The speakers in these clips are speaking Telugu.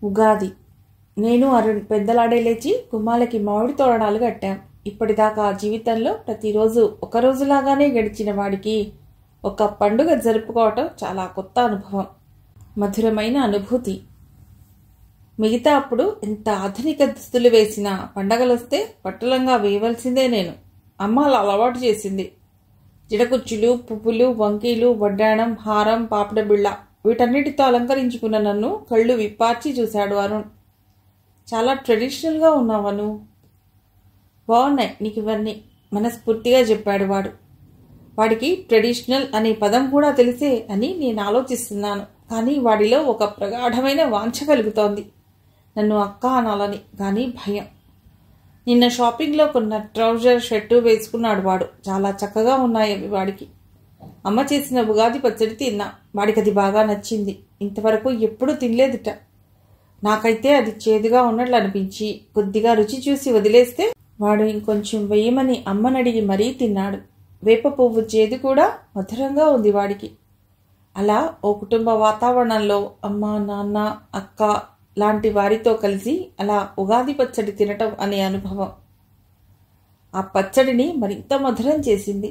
ఉగాది. నేను అరుణ్ పెద్దలాడే లేచి గుమ్మాలకి మామిడి తోరణాలు కట్టాం. ఇప్పటిదాకా జీవితంలో ప్రతిరోజు ఒక రోజులాగానే గడిచిన వాడికి ఒక పండుగ జరుపుకోవటం చాలా కొత్త అనుభవం, మధురమైన అనుభూతి. మిగతా అప్పుడు ఎంత ఆధునిక దుస్తులు వేసినా పండగలొస్తే పట్టులంగా వేయవలసిందే నేను. అమ్మ అలా అలవాటు చేసింది. జిడకుచ్చులు, పువ్వులు, వంకీలు, వడ్డాణం, హారం, పాపడ బిళ్ళ వీటన్నిటితో అలంకరించుకున్న నన్ను కళ్ళు విప్పార్చి చూశాడు అరుణ్. చాలా ట్రెడిషనల్గా ఉన్నావను. బాగున్నాయి నీకు ఇవన్నీ, మనస్ఫూర్తిగా చెప్పాడు వాడు. వాడికి ట్రెడిషనల్ అనే పదం కూడా తెలిసే అని నేను ఆలోచిస్తున్నాను. కానీ వాడిలో ఒక ప్రగాఢమైన వాంఛ కలుగుతోంది, నన్ను అక్క అనాలని. కానీ భయం. నిన్న షాపింగ్లో కొన్న ట్రౌజర్ షర్టు వేసుకున్నాడు వాడు. చాలా చక్కగా ఉన్నాయి అవి వాడికి. అమ్మ చేసిన ఉగాది పచ్చడి తిన్నా. వాడికి అది బాగా నచ్చింది. ఇంతవరకు ఎప్పుడూ తినలేదుట. నాకైతే అది చేదుగా ఉన్నట్లు అనిపించి కొద్దిగా రుచి చూసి వదిలేస్తే వాడు ఇంకొంచెం వేయమని అమ్మనడిగి మరీ తిన్నాడు. వేప పువ్వు చేదు కూడా మధురంగా ఉంది వాడికి. అలా ఓ కుటుంబ వాతావరణంలో అమ్మ, నాన్న, అక్క లాంటి వారితో కలిసి అలా ఉగాది పచ్చడి తినటం అనే అనుభవం ఆ పచ్చడిని మరింత మధురం చేసింది.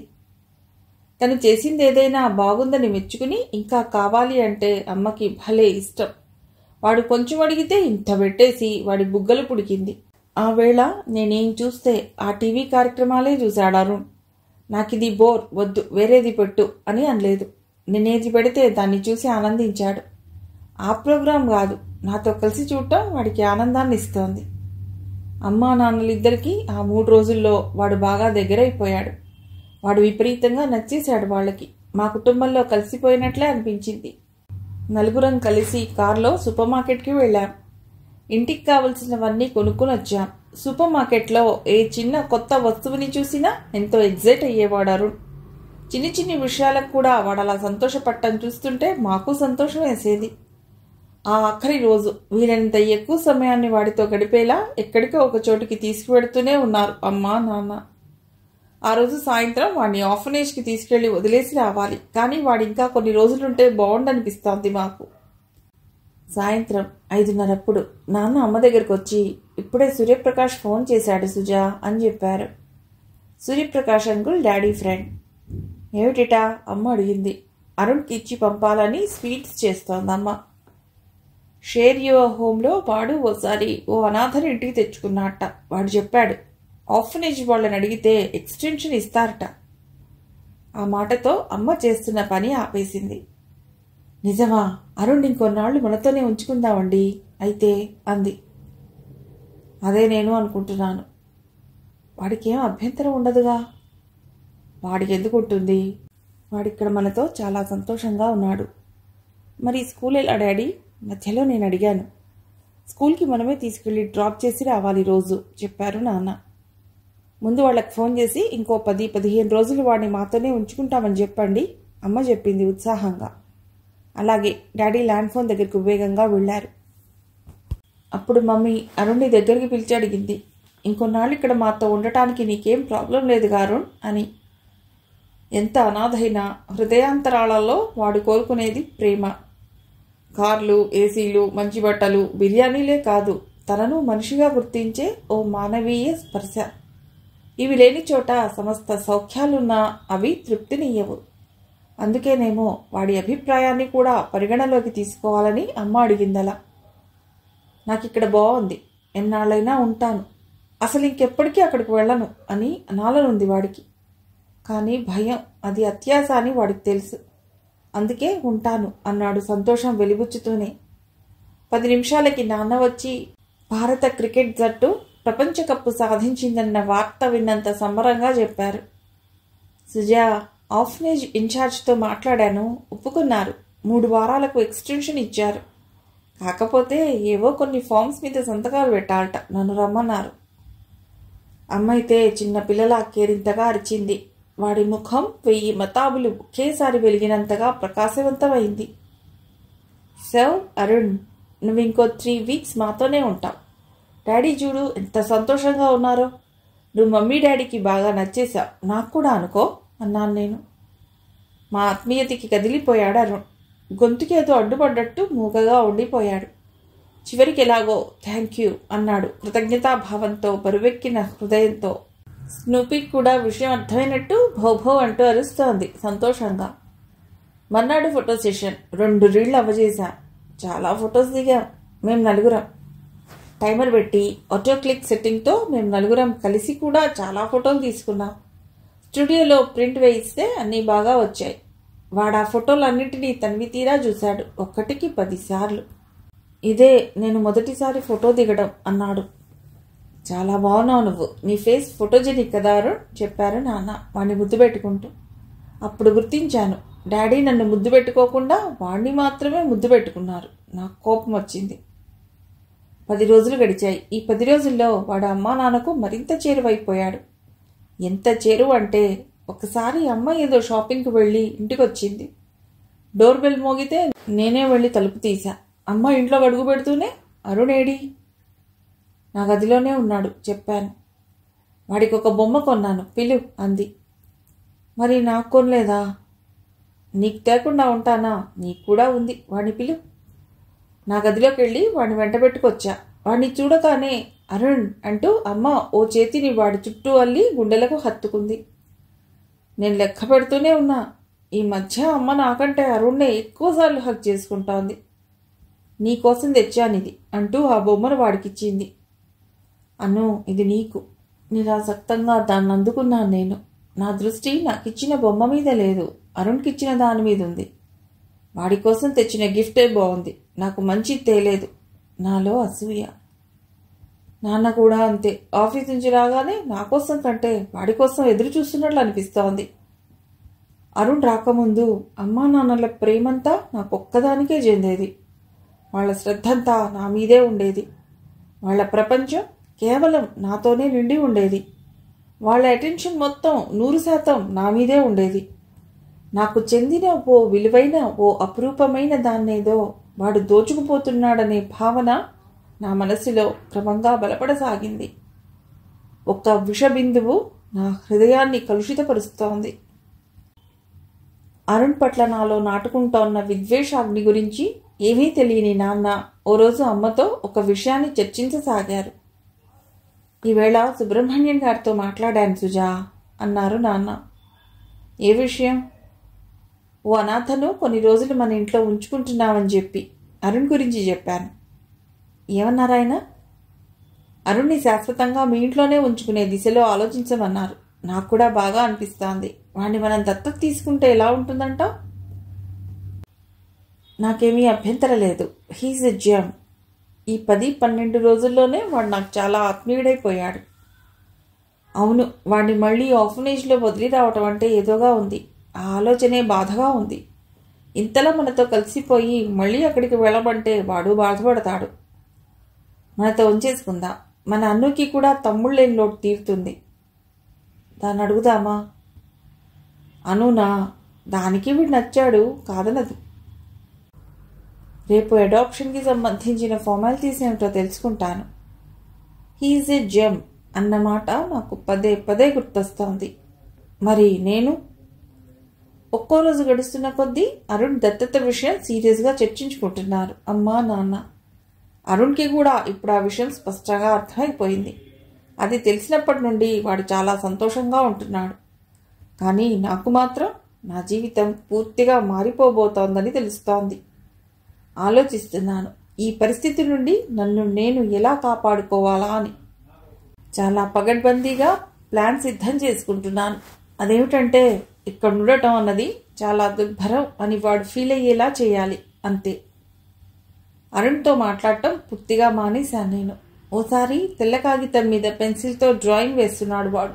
తను చేసింది ఏదైనా బాగుందని మెచ్చుకుని ఇంకా కావాలి అంటే అమ్మకి భలే ఇష్టం. వాడు కొంచెం అడిగితే ఇంత పెట్టేసి వాడి బుగ్గలు పుడికింది. ఆ వేళ నేనేం చూస్తే ఆ టీవీ కార్యక్రమాలే చూశాడు అరుణ్. నాకిది బోర్, వద్దు వేరేది పెట్టు అని అనలేదు. నేనేది పెడితే దాన్ని చూసి ఆనందించాడు. ఆ ప్రోగ్రాం కాదు, నాతో కలిసి చూడటం వాడికి ఆనందాన్ని ఇస్తోంది. అమ్మా నాన్నలిద్దరికీ ఆ 3 రోజుల్లో వాడు బాగా దగ్గరైపోయాడు. వాడు విపరీతంగా నచ్చేశాడు వాళ్ళకి. మా కుటుంబంలో కలిసిపోయినట్లే అనిపించింది. నలుగురం కలిసి కారులో సూపర్ మార్కెట్కి వెళ్ళాం. ఇంటికి కావలసినవన్నీ కొనుక్కుని వచ్చాం. సూపర్ మార్కెట్లో ఏ చిన్న కొత్త వస్తువుని చూసినా ఎంతో ఎగ్జైట్ అయ్యేవాడు అరుణ్. చిన్ని చిన్ని విషయాలకు కూడా వాడు అలా సంతోషపడటం చూస్తుంటే మాకు సంతోషం వేసేది. ఆ ఆఖరి రోజు వీలైనంత ఎక్కువ సమయాన్ని వాడితో గడిపేలా ఎక్కడికో ఒక చోటుకి తీసుకువెడుతూనే ఉన్నారు అమ్మ, నాన్న. ఆ రోజు సాయంత్రం వాడిని ఆర్ఫనేజ్కి తీసుకెళ్లి వదిలేసి రావాలి. కానీ వాడు ఇంకా కొన్ని రోజులుంటే బాగుండనిపిస్తోంది మాకు. సాయంత్రం 5:30 నాన్న అమ్మ దగ్గరకు వచ్చి, ఇప్పుడే సూర్యప్రకాష్ ఫోన్ చేశాడు సుజా అని చెప్పారు. Suryaprakash uncle daddy friend. ఏమిటిటా అమ్మ అడిగింది. అరుణ్కి ఇచ్చి పంపాలని స్వీట్స్ చేస్తోందమ్మ. షేర్ యువర్ హోమ్లో వాడు ఓసారి ఓ అనాథని ఇంటికి తెచ్చుకున్నట్ట. వాడు చెప్పాడు ఆర్ఫనేజ్ వాళ్ళని అడిగితే ఎక్స్టెన్షన్ ఇస్తారట. ఆ మాటతో అమ్మ చేస్తున్న పని ఆపేసింది. నిజమా? అరుణ్ ఇంకొన్నాళ్ళు మనతోనే ఉంచుకుందామండి అయితే అంది. అదే నేను అనుకుంటున్నాను. వాడికేం అభ్యంతరం ఉండదుగా? వాడికి ఎందుకు ఉంటుంది? వాడిక్కడ మనతో చాలా సంతోషంగా ఉన్నాడు. మరి స్కూల్ ఎలా డాడీ? మధ్యలో నేను అడిగాను. స్కూల్కి మనమే తీసుకెళ్ళి డ్రాప్ చేసి రావాలి రోజు చెప్పారు నాన్న. ముందు వాళ్ళకి ఫోన్ చేసి ఇంకో 10-15 రోజులు వాడిని మాతోనే ఉంచుకుంటామని చెప్పండి అమ్మ చెప్పింది ఉత్సాహంగా. అలాగే డాడీ ల్యాండ్ ఫోన్ దగ్గరకు వేగంగా వెళ్ళారు. అప్పుడు మమ్మీ అరుణ్ని దగ్గరికి పిలిచి అడిగింది, ఇంకొన్నాళ్ళు ఇక్కడ మాతో ఉండటానికి నీకేం ప్రాబ్లం లేదుగా అరుణ్ అని. ఎంత అనాథైనా హృదయాంతరాళాల్లో వాడు కోరుకునేది ప్రేమ. కార్లు, ఏసీలు, మంచి బట్టలు, బిర్యానీలే కాదు, తనను మనిషిగా గుర్తించే ఓ మానవీయ స్పర్శ. ఇవి లేని చోట సమస్త సౌఖ్యాలున్నా అవి తృప్తినియ్యవు. అందుకేనేమో వాడి అభిప్రాయాన్ని కూడా పరిగణలోకి తీసుకోవాలని అమ్మ అడిగిందలా. నాకిక్కడ బాగుంది, ఎన్నాళ్ళైనా ఉంటాను, అసలు ఇంకెప్పటికీ అక్కడికి వెళ్ళను అని అనాలనుంది వాడికి. కానీ భయం, అది అత్యాశ అని వాడికి తెలుసు. అందుకే ఉంటాను అన్నాడు సంతోషం వెలిబుచ్చుతూనే. 10 నిమిషాలకి నాన్న వచ్చి భారత క్రికెట్ జట్టు ప్రపంచ కప్పు సాధించిందన్న వార్త విన్నంత సంబరంగా చెప్పారు. సుజా, ఆర్ఫనేజ్ ఇన్ఛార్జ్తో మాట్లాడాను, ఒప్పుకున్నారు. 3 వారాలకు ఎక్స్టెన్షన్ ఇచ్చారు. కాకపోతే ఏవో కొన్ని ఫామ్స్ మీద సంతకాలు పెట్టాలట, నన్ను రమ్మన్నారు. అమ్మైతే చిన్న పిల్లల కేరింతగా అరిచింది. వాడి ముఖం 1000 మతాబులు ఒకేసారి వెలిగినంతగా ప్రకాశవంతమైంది. సో అరుణ్, నువ్వు ఇంకో 3 వీక్స్ మాతోనే ఉంటావు. డాడీ చూడు ఎంత సంతోషంగా ఉన్నారో. నువ్వు మమ్మీ డాడీకి బాగా నచ్చేశావు, నాకు కూడా అనుకో అన్నాను నేను. మా ఆత్మీయతకి కదిలిపోయాడు అరుణ్. గొంతుకేదో అడ్డుపడ్డట్టు మూగగా ఉండిపోయాడు. చివరికి ఎలాగో థ్యాంక్ యూ అన్నాడు కృతజ్ఞతాభావంతో, బరువెక్కిన హృదయంతో. స్నూపీకి కూడా విషయం అర్థమైనట్టు భౌభౌ అంటూ అరుస్తోంది సంతోషంగా. మర్నాడు ఫోటో సెషన్ 2 రీళ్లు అవ్వజేశాం. చాలా ఫొటోస్ దిగాం. మేము 4. టైమర్ పెట్టి ఆటో క్లిక్ సెట్టింగ్తో మేము 4 కలిసి కూడా చాలా ఫోటోలు తీసుకున్నాం. స్టూడియోలో ప్రింట్ వేయిస్తే అన్నీ బాగా వచ్చాయి. వాడు ఆ ఫోటోలన్నింటినీ తనివి తీరా చూశాడు, 1కి 10 సార్లు. ఇదే నేను మొదటిసారి ఫోటో దిగడం అన్నాడు. చాలా బాగున్నావు నువ్వు, నీ ఫేస్ ఫోటోజెనిక్ కదా అరుణ్ చెప్పారు నాన్న వాడిని ముద్దు పెట్టుకుంటూ. అప్పుడు గుర్తించాను, డాడీ నన్ను ముద్దు పెట్టుకోకుండా వాడిని మాత్రమే ముద్దు పెట్టుకున్నారు. నాకు కోపం వచ్చింది. 10 రోజులు గడిచాయి. ఈ 10 రోజుల్లో వాడు అమ్మా నాన్నకు మరింత చేరువైపోయాడు. ఎంత చేరువ అంటే ఒకసారి అమ్మ ఏదో షాపింగ్కి వెళ్ళి ఇంటికి వచ్చింది. డోర్ బెల్ మోగితే నేనే వెళ్ళి తలుపు తీశా. అమ్మ ఇంట్లో అడుగు పెడుతూనే అరుణ్ ఏడి? నా గదిలోనే ఉన్నాడు చెప్పాను. వాడికి ఒక బొమ్మ కొన్నాను, పిలు అంది. మరి నాకు కొనలేదా? నీకు తేకుండా ఉంటానా? నీకు కూడా ఉంది, వాడిని పిలు. నా గదిలోకి వెళ్ళి వాడిని వెంటబెట్టుకొచ్చా. వాడిని చూడగానే అరుణ్ అంటూ అమ్మ ఓ చేతిని వాడి చుట్టూ అల్లి గుండెలకు హత్తుకుంది. నేను లెక్క పెడుతూనే ఉన్నా. ఈ మధ్య అమ్మ నాకంటే అరుణ్నే ఎక్కువసార్లు హక్ చేసుకుంటోంది. నీకోసం తెచ్చానిది అంటూ ఆ బొమ్మను వాడికిచ్చింది. అను, ఇది నీకు. నిరాసక్తంగా దాన్ని అందుకున్నాను నేను. నా దృష్టి నాకిచ్చిన బొమ్మ మీద లేదు, అరుణ్కిచ్చిన దాని మీద ఉంది. వాడి కోసం తెచ్చిన గిఫ్టే బాగుంది, నాకు మంచి తేలేదు. నాలో అసూయ. నాన్న కూడా అంతే. ఆఫీస్ నుంచి రాగానే నా కోసం కంటే వాడి కోసం ఎదురు చూస్తున్నట్లు అనిపిస్తోంది. అరుణ్ రాకముందు అమ్మా నాన్నల ప్రేమంతా నాకొక్కదానికే చెందేది. వాళ్ళ శ్రద్ధంతా నా మీదే ఉండేది. వాళ్ళ ప్రపంచం కేవలం నాతోనే నిండి ఉండేది. వాళ్ళ అటెన్షన్ మొత్తం 100% నా మీదే ఉండేది. నాకు చెందిన ఓ విలువైన, ఓ అపురూపమైన దాన్నేదో వాడు దోచుకుపోతున్నాడనే భావన నా మనసులో క్రమంగా బలపడసాగింది. ఒక్క విషబిందువు నా హృదయాన్ని కలుషితపరుస్తోంది. అరుణ్ పట్ల నాలో నాటుకుంటోన్న విద్వేషాగ్ని గురించి ఏమీ తెలియని నాన్న ఓ రోజు అమ్మతో ఒక విషయాన్ని చర్చించసాగారు. ఈవేళ సుబ్రహ్మణ్యం గారితో మాట్లాడాను సుజా అన్నారు నాన్న. ఏ విషయం? ఓ అనాథను కొన్ని రోజులు మన ఇంట్లో ఉంచుకుంటున్నామని చెప్పి అరుణ్ గురించి చెప్పాను. ఏమన్నారాయన? అరుణ్ని శాశ్వతంగా మీ ఇంట్లోనే ఉంచుకునే దిశలో ఆలోచించమన్నారు. నాకు కూడా బాగా అనిపిస్తోంది. వాడిని మనం దత్తత తీసుకుంటే ఎలా ఉంటుందంట? నాకేమీ అభ్యంతరం లేదు. He's a gem. ఈ 10-12 రోజుల్లోనే వాడు నాకు చాలా ఆత్మీయుడైపోయాడు. అవును, వాడిని మళ్ళీ ఆర్ఫనేజ్లో వదిలి రావటం అంటే ఏదోగా ఉంది. ఆ ఆలోచనే బాధగా ఉంది. ఇంతలా మనతో కలిసిపోయి మళ్ళీ అక్కడికి వెళ్ళమంటే వాడు బాధపడతాడు. మనతో ఉంచేసుకుందా. మన అన్నుకి కూడా తమ్ముళ్ళేని లోటు తీరుతుంది. దాన్ని అడుగుదామా? అనునా? దానికి వీడు నచ్చాడు, కాదనదు. రేపు అడాప్షన్కి సంబంధించిన ఫార్మాలిటీస్ ఏమిటో తెలుసుకుంటాను. హీజ్ ఏ జెమ్ అన్నమాట నాకు పదే పదే గుర్తొస్తోంది. మరి నేను? ఒక్కో రోజు గడుస్తున్న కొద్దీ అరుణ్ దత్తత విషయం సీరియస్గా చర్చించుకుంటున్నారు అమ్మా నాన్న. అరుణ్కి కూడా ఇప్పుడు ఆ విషయం స్పష్టంగా అర్థమైపోయింది. అది తెలిసినప్పటి నుండి వాడు చాలా సంతోషంగా ఉంటున్నాడు. కానీ నాకు మాత్రం నా జీవితం పూర్తిగా మారిపోబోతోందని తెలుస్తోంది. ఆలోచిస్తున్నాను ఈ పరిస్థితి నుండి నన్ను నేను ఎలా కాపాడుకోవాలా అని. చాలా పగడ్బందీగా ప్లాన్ సిద్ధం చేసుకుంటున్నాను. అదేమిటంటే ఇక్కడ ఉండటం అన్నది చాలా దుర్భరం అని వాడు ఫీల్ అయ్యేలా చేయాలి, అంతే. అరుణ్తో మాట్లాడటం పూర్తిగా మానేశాను నేను. ఓసారి తెల్ల కాగితం మీద పెన్సిల్తో డ్రాయింగ్ వేస్తున్నాడు వాడు.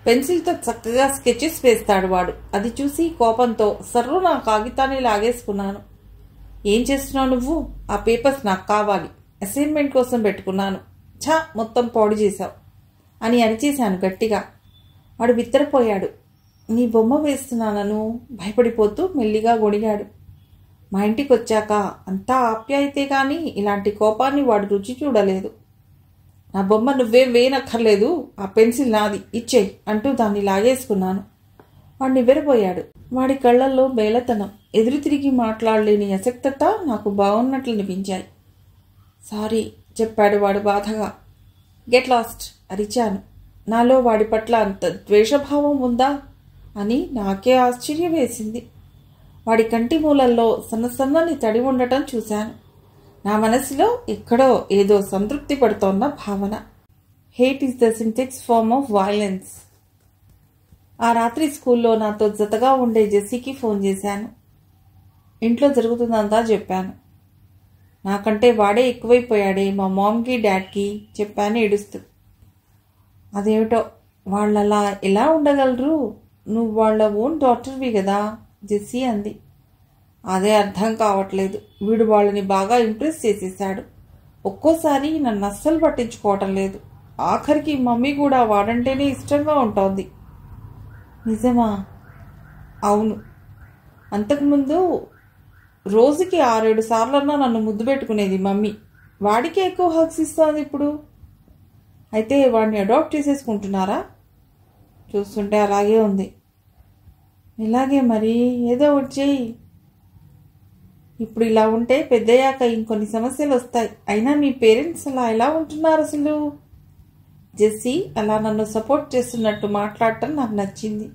పెన్సిల్తో చక్కగా స్కెచెస్ వేస్తాడు వాడు. అది చూసి కోపంతో సర్రు నా కాగితాన్ని లాగేసుకున్నాను. ఏం చేస్తున్నావు నువ్వు? ఆ పేపర్స్ నాకు కావాలి, అసైన్మెంట్ కోసం పెట్టుకున్నాను. ఛా, మొత్తం పాడు చేశావు అని అరిచేశాను గట్టిగా. వాడు బిత్తరపోయాడు. నీ బొమ్మ వేస్తున్నానను భయపడిపోతూ మెల్లిగా గొడిగాడు. మా ఇంటికి వచ్చాక అంతా ఆప్యాయతే కానీ ఇలాంటి కోపాన్ని వాడు రుచి చూడలేదు. నా బొమ్మ నువ్వేం వేయనక్కర్లేదు, ఆ పెన్సిల్ నాది, ఇచ్చేయి అంటూ దాన్ని లాగేసుకున్నాను. వాడు నివ్వెరపోయాడు. వాడి కళ్ళల్లో బేలతనం, ఎదురు తిరిగి మాట్లాడలేని అసక్తత నాకు బాగున్నట్లు అనిపించాయి. సారీ చెప్పాడు వాడు బాధగా. గెట్ లాస్ట్ అరిచాను. నాలో వాడి పట్ల అంత ద్వేషభావం ఉందా అని నాకే ఆశ్చర్యం వేసింది. వాడి కంటి మూలల్లో సన్నసన్నని తడి ఉండటం చూశాను. నా మనసులో ఎక్కడో ఏదో సంతృప్తి పడుతోన్న భావన. Hate is the synthetic form of violence. ఆ రాత్రి స్కూల్లో నాతో జతగా ఉండే జెస్సీకి ఫోన్ చేశాను. ఇంట్లో జరుగుతుందంతా చెప్పాను. నాకంటే వాడే ఎక్కువైపోయాడే మా మామ్కి డాడ్కి చెప్పాను ఏడుస్తూ. అదేమిటో వాళ్ళలా ఎలా ఉండగలరు, నువ్వు వాళ్ళ ఓన్ డాటర్వి కదా జెస్సీ అంది. అదే అర్థం కావట్లేదు. వీడు వాళ్ళని బాగా ఇంప్రెస్ చేసేశాడు. ఒక్కోసారి నన్ను అస్సలు పట్టించుకోవటం లేదు. ఆఖరికి మమ్మీ కూడా వాడంటేనే ఇష్టంగా ఉంటుంది. నిజమా? అవును. అంతకుముందు రోజుకి 6-7 సార్లన్నా నన్ను ముద్దు పెట్టుకునేది మమ్మీ. వాడికే ఎక్కువ హక్స్ ఇస్తుంది ఇప్పుడు. అయితే వాడిని అడాప్ట్ చేసేసుకుంటున్నారా? చూస్తుంటే అలాగే ఉంది. ఇలాగే మరి ఏదో ఒకటి చెయ్యి. ఇప్పుడు ఇలా ఉంటే పెద్దయ్యాక ఇంకొన్ని సమస్యలు వస్తాయి. అయినా మీ పేరెంట్స్ అలా ఎలా ఉంటున్నారు అసలు? జెస్సీ అలా నన్ను సపోర్ట్ చేస్తున్నట్టు మాట్లాడటం నాకు నచ్చింది.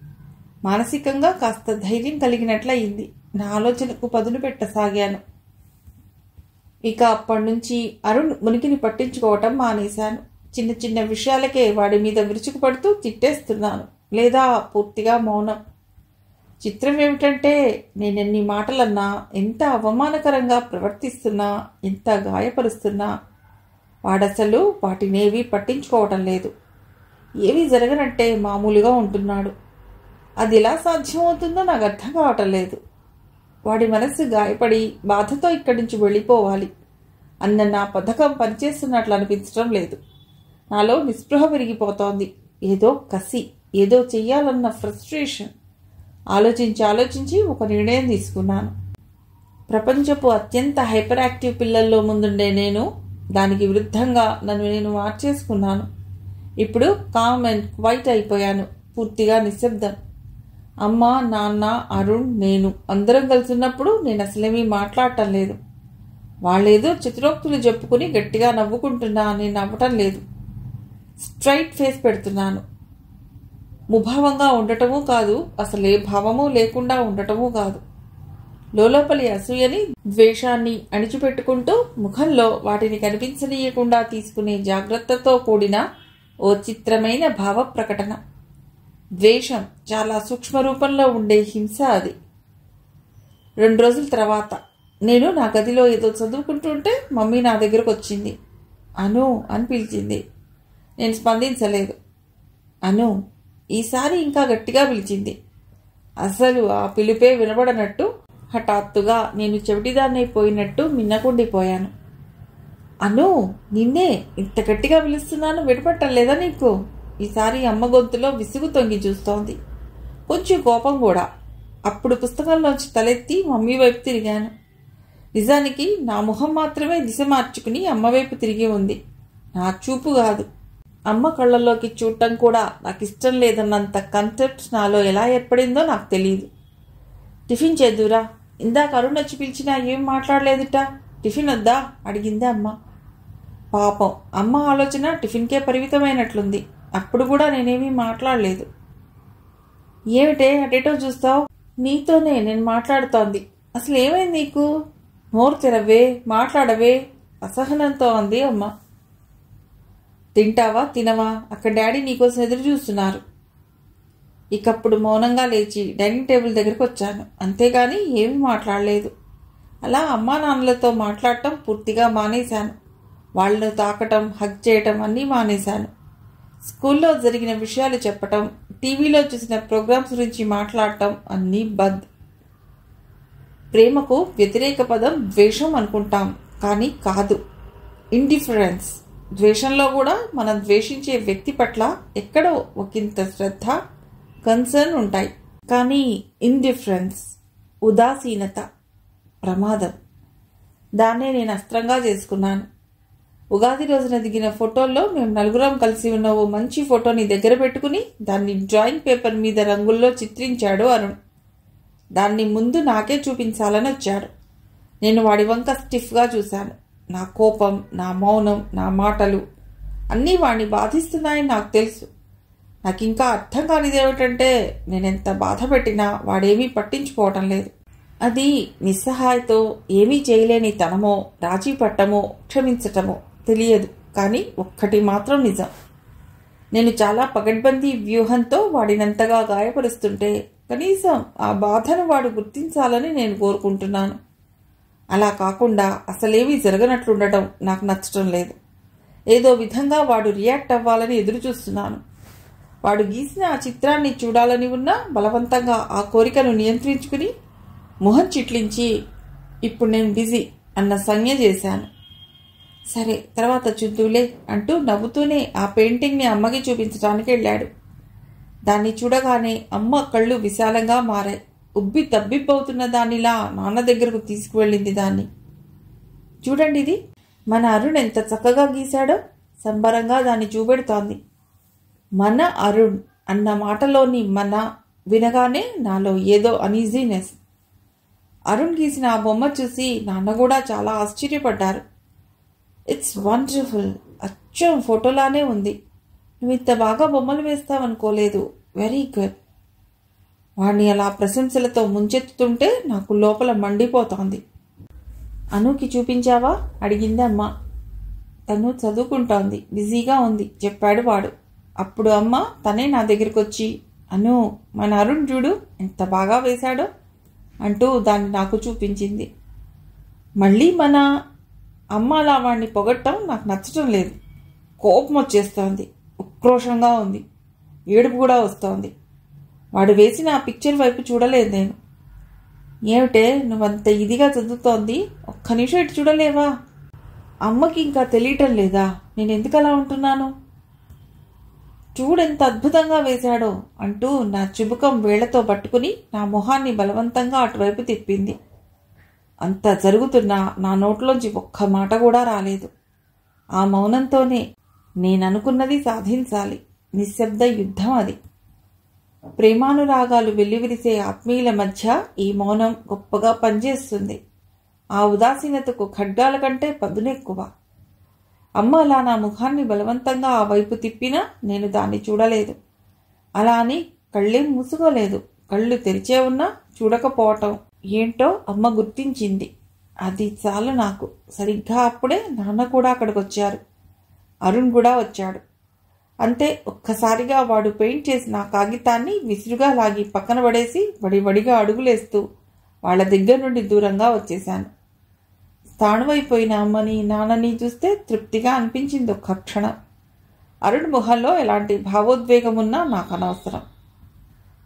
మానసికంగా కాస్త ధైర్యం కలిగినట్లయింది. నా ఆలోచనకు పదును పెట్టసాగాను. ఇక అప్పటి నుంచి అరుణ్ మునికిని పట్టించుకోవటం మానేశాను. చిన్న చిన్న విషయాలకే వాడి మీద విరుచుకుపడుతూ తిట్టేస్తున్నాను, లేదా పూర్తిగా మౌనం. చిత్రం ఏమిటంటే నేనెన్ని మాటలన్నా, ఎంత అవమానకరంగా ప్రవర్తిస్తున్నా, ఎంత గాయపరుస్తున్నా వాడసలు వాటినేవి పట్టించుకోవటం లేదు. ఏవి జరగనట్టే మామూలుగా ఉంటున్నాడు. అది ఎలా సాధ్యమవుతుందో నాకు అర్థం కావటం లేదు. వాడి మనస్సు గాయపడి బాధతో ఇక్కడి నుంచి వెళ్ళిపోవాలి అన్న నా పథకం పనిచేస్తున్నట్లు అనిపించడం లేదు. నాలో నిస్పృహ విరిగిపోతోంది. ఏదో కసి, ఏదో చెయ్యాలన్న ఫ్రస్ట్రేషన్. ఆలోచించి ఒక నిర్ణయం తీసుకున్నాను. ప్రపంచపు అత్యంత హైపర్ యాక్టివ్ పిల్లల్లో ముందుండే నేను దానికి విరుద్ధంగా నన్ను నేను మార్చేసుకున్నాను. ఇప్పుడు కామ్ అండ్ క్వైట్ అయిపోయాను. పూర్తిగా నిశ్శబ్దం. అమ్మ, నాన్న, అరుణ్, నేను అందరం కలిసిన్నప్పుడు నేను అసలేమీ మాట్లాడటం లేదు. వాళ్ళేదో చిత్రోక్తులు చెప్పుకుని గట్టిగా నవ్వుకుంటున్నా, నేను నవ్వటం లేదు. స్ట్రైట్ ఫేస్ పెడుతున్నాను. ముభావంగా ఉండటమూ కాదు, అసలే భావము లేకుండా ఉండటమూ కాదు. లోపలి అసూయని, ద్వేషాన్ని అణిచిపెట్టుకుంటూ ముఖంలో వాటిని కనిపించనీయకుండా తీసుకునే జాగ్రత్తతో కూడిన ఓ చిత్రమైన భావ ప్రకటన. ద్వేషం చాలా సూక్ష్మ రూపంలో ఉండే హింస అది. 2 రోజుల తర్వాత నేను నా గదిలో ఏదో చదువుకుంటుంటే మమ్మీ నా దగ్గరకు వచ్చింది. అను అని పిలిచింది. నేను స్పందించలేదు. అను, ఈసారి ఇంకా గట్టిగా పిలిచింది. అసలు ఆ పిలిపే వినబడనట్టు హఠాత్తుగా నేను చెవిటిదాన్నైపోయినట్టు మిన్నకుండిపోయాను. అను, నిన్నే ఇంత గట్టిగా పిలుస్తున్నాను, వినపట్టం లేదా నీకు? ఈసారి అమ్మ గొంతులో విసుగు తొంగి చూస్తోంది, కొంచెం కోపం కూడా. అప్పుడు పుస్తకంలోంచి తలెత్తి మమ్మీ వైపు తిరిగాను. నిజానికి నా ముఖం మాత్రమే దిశ మార్చుకుని అమ్మ వైపు తిరిగి ఉంది. నా చూపు కాదు. అమ్మ కళ్ళల్లోకి చూడటం కూడా నాకు ఇష్టం లేదన్నంత కన్సెప్ట్ నాలో ఎలా ఏర్పడిందో నాకు తెలియదు. టిఫిన్ చేద్దురా, ఇందాక అరుణ్ వచ్చి పిలిచినా ఏం మాట్లాడలేదుట. టిఫిన్ వద్దా అడిగింది అమ్మ. పాపం, అమ్మ ఆలోచన టిఫిన్కే పరిమితమైనట్లుంది. అప్పుడు కూడా నేనేమీ మాట్లాడలేదు. ఏమిటే అటేటో చూస్తావు? నీతోనే నేను మాట్లాడుతోంది. అసలు ఏమైంది నీకు? నోరు తెరవే, మాట్లాడవే అసహనంతో అంది అమ్మ. తింటావా తినవా? అక్కడ డాడీ నీకోసం ఎదురు చూస్తున్నారు. ఇకప్పుడు మౌనంగా లేచి డైనింగ్ టేబుల్ దగ్గరకు వచ్చాను. అంతేగాని ఏమీ మాట్లాడలేదు. అలా అమ్మా నాన్నలతో మాట్లాడటం పూర్తిగా మానేశాను. వాళ్ళను తాకటం, హగ్ చేయటం అన్నీ మానేశాను. స్కూల్లో జరిగిన విషయాలు చెప్పటం, టీవీలో చూసిన ప్రోగ్రామ్స్ గురించి మాట్లాడటం అన్నీ బంద్. ప్రేమకు వ్యతిరేక పదం ద్వేషం అనుకుంటాం, కానీ కాదు, ఇండిఫరెన్స్. ద్వేషంలో కూడా మనం ద్వేషించే వ్యక్తి పట్ల ఎక్కడో ఒకంత శ్రద్ధ, కన్సర్న్ ఉంటాయి. కానీ ఇండిఫరెన్స్, ఉదాసీనత ప్రమాదం. దాన్నే నేను అస్త్రంగా చేసుకున్నాను. ఉగాది రోజున దిగిన ఫోటోల్లో మేము నలుగురం కలిసి ఉన్న ఓ మంచి ఫోటోని దగ్గర పెట్టుకుని దాన్ని డ్రాయింగ్ పేపర్ మీద రంగుల్లో చిత్రించాడు అరుణ్. దాన్ని ముందు నాకే చూపించాలని వచ్చాడు. నేను వాడి వంక స్టిఫ్గా చూశాను. నా కోపం, నా మౌనం, నా మాటలు అన్నీ వాడిని బాధిస్తున్నాయని నాకు తెలుసు. నాకు ఇంకా అర్థం కానిదేమిటంటే నేనెంత బాధ పెట్టినా వాడేమీ పట్టించుకోవటం లేదు. అది నిస్సహాయతో ఏమీ చేయలేని తనమో, రాజీ పట్టమో, క్షమించటమో తెలియదు. కానీ ఒక్కటి మాత్రం నిజం, నేను చాలా పగడ్బందీ వ్యూహంతో వాడినంతగా గాయపరుస్తుంటే కనీసం ఆ బాధను వాడు గుర్తించాలని నేను కోరుకుంటున్నాను. అలా కాకుండా అసలేమీ జరగనట్లుండటం నాకు నచ్చటం లేదు. ఏదో విధంగా వాడు రియాక్ట్ అవ్వాలని ఎదురు చూస్తున్నాను. వాడు గీసిన ఆ చిత్రాన్ని చూడాలని ఉన్నా బలవంతంగా ఆ కోరికను నియంత్రించుకుని మొహం చిట్లించి ఇప్పుడు నేను బిజీ అన్న సంజ్ఞ చేశాను. సరే తర్వాత చూద్దులే అంటూ నవ్వుతూనే ఆ పెయింటింగ్ని అమ్మకి చూపించడానికి వెళ్ళాడు. దాన్ని చూడగానే అమ్మ కళ్ళు విశాలంగా మారాయి. ఉబ్బి తబ్బిబ్బవుతున్న దానిలా నాన్న దగ్గరకు తీసుకువెళ్ళింది దాన్ని. చూడండి, ఇది మన అరుణ్ ఎంత చక్కగా గీశాడో సంబరంగా దాన్ని చూపెడుతోంది. మన అరుణ్ అన్న మాటలోని మన వినగానే నాలో ఏదో అనీజీనెస్. అరుణ్ గీసిన ఆ బొమ్మ చూసి నాన్న కూడా చాలా ఆశ్చర్యపడ్డారు. ఇట్స్ వండర్ఫుల్, అచ్చం ఫోటోలానే ఉంది. నువ్వు ఇంత బాగా బొమ్మలు వేస్తావనుకోలేదు, వెరీ గుడ్. వాణ్ణి అలా ప్రశంసలతో ముంచెత్తుతుంటే నాకు లోపల మండిపోతోంది. అనుకి చూపించావా అడిగింది అమ్మ. తను చదువుకుంటోంది, బిజీగా ఉంది చెప్పాడు వాడు. అప్పుడు అమ్మ తనే నా దగ్గరికి వచ్చి, అను మన అరుణ్ చూడు ఎంత బాగా వేశాడో అంటూ దాన్ని నాకు చూపించింది. మళ్ళీ మన అమ్మ అలా వాడిని పొగట్టం నాకు నచ్చటం లేదు. కోపం వచ్చేస్తోంది, ఉక్రోషంగా ఉంది, ఏడుపు కూడా వస్తోంది. వాడు వేసిన ఆ పిక్చర్ వైపు చూడలేదు నేను. ఏమిటే నువ్వంత ఇదిగా చదువుతోంది, ఒక్క నిమిషం ఇటు చూడలేవా? అమ్మకి ఇంకా తెలియటం లేదా నేను ఎందుకు అలా ఉంటున్నాను? చూడెంత అద్భుతంగా వేశాడో అంటూ నా చుబుకం వేళ్లతో పట్టుకుని నా మొహాన్ని బలవంతంగా అటువైపు తిప్పింది. అంత జరుగుతున్నా నా నోట్లోంచి ఒక్క మాట కూడా రాలేదు. ఆ మౌనంతోనే నేననుకున్నది సాధించాలి. నిశ్శబ్ద యుద్ధం అది. ప్రేమానురాగాలు వెల్లివిరిసే ఆత్మీయుల మధ్య ఈ మౌనం గొప్పగా పనిచేస్తుంది. ఆ ఉదాసీనతకు ఖడ్గాల కంటే పదునెక్కువ. అమ్మ అలా నా ముఖాన్ని బలవంతంగా ఆ వైపు తిప్పినా నేను దాన్ని చూడలేదు. అలా అని కళ్ళేం మూసుకోలేదు. కళ్ళు తెరిచే ఉన్నా చూడకపోవటం ఏంటో అమ్మ గుర్తించింది. అది చాలు నాకు. సరిగ్గా అప్పుడే నాన్న కూడా అక్కడికి వచ్చారు. అరుణ్ కూడా వచ్చాడు. అంతే, ఒక్కసారిగా వాడు పెయింట్ చేసిన ఆ కాగితాన్ని విసురుగా లాగి పక్కన పడేసి వడివడిగా అడుగులేస్తూ వాళ్ళ దగ్గర నుండి దూరంగా వచ్చేశాను. స్థాణువైపోయిన అమ్మని నాన్నని చూస్తే తృప్తిగా అనిపించింది ఒక్క క్షణం. అరుణ్ మొహంలో ఎలాంటి భావోద్వేగమున్నా నాకు అనవసరం.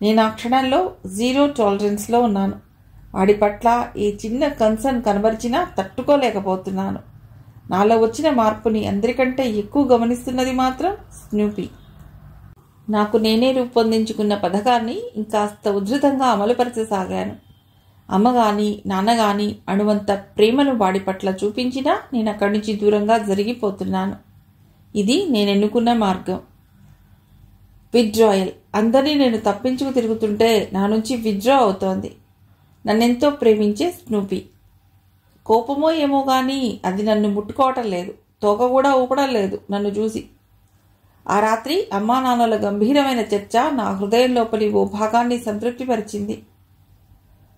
నేను ఆ క్షణంలో జీరో టాలరెన్స్లో ఉన్నాను. వాడి పట్ల ఈ చిన్న కన్సర్న్ కనబరిచినా తట్టుకోలేకపోతున్నాను. నాలో వచ్చిన మార్పుని అందరికంటే ఎక్కువ గమనిస్తున్నది మాత్రం స్నూపీ. నాకు నేనే రూపొందించుకున్న పథకాన్ని ఇంకాస్త ఉధృతంగా అమలుపరచసాగాను. అమ్మ గాని నాన్న గాని అణువంత ప్రేమను వాడి పట్ల చూపించినా నేను అక్కడి నుంచి దూరంగా జరిగిపోతున్నాను. ఇది నేనెన్నుకున్న మార్గం. విత్డ్రాయల్. అందరినీ నేను తప్పించుకు తిరుగుతుంటే నా నుంచి విత్డ్రా అవుతోంది నన్నెంతో ప్రేమించే స్నూపీ. కోపమో ఏమో గాని అది నన్ను ముట్టుకోవటం లేదు. తోక కూడా ఊపడం లేదు నన్ను చూసి. ఆ రాత్రి అమ్మా నాన్నల గంభీరమైన చర్చ నా హృదయం లోపలి ఓ భాగాన్ని సంతృప్తిపరిచింది.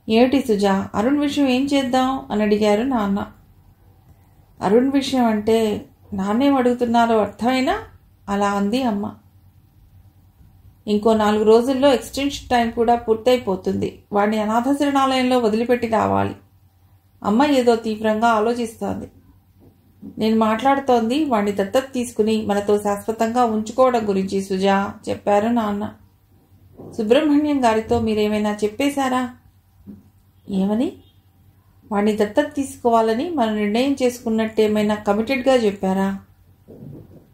ఏమిటి సుజా, అరుణ్ విషయం ఏం చేద్దాం అని అడిగారు నాన్న. అరుణ్ విషయం అంటే నాన్నేం అడుగుతున్నారో అర్థమైనా అలా అంది అమ్మ. ఇంకో 4 రోజుల్లో ఎక్స్టెన్షన్ టైం కూడా పూర్తయిపోతుంది. వాడిని అనాథ శరణాలయంలో వదిలిపెట్టి రావాలి. అమ్మ ఏదో తీవ్రంగా ఆలోచిస్తోంది. నేను మాట్లాడుతోంది వాడిని దత్తత తీసుకుని మనతో శాశ్వతంగా ఉంచుకోవడం గురించి సుజా, చెప్పారు నాన్న. సుబ్రహ్మణ్యం గారితో మీరేమైనా చెప్పేశారా? ఏమని? వాడిని దత్తత తీసుకోవాలని మనం నిర్ణయం చేసుకున్నట్టేమైనా కమిటెడ్గా చెప్పారా?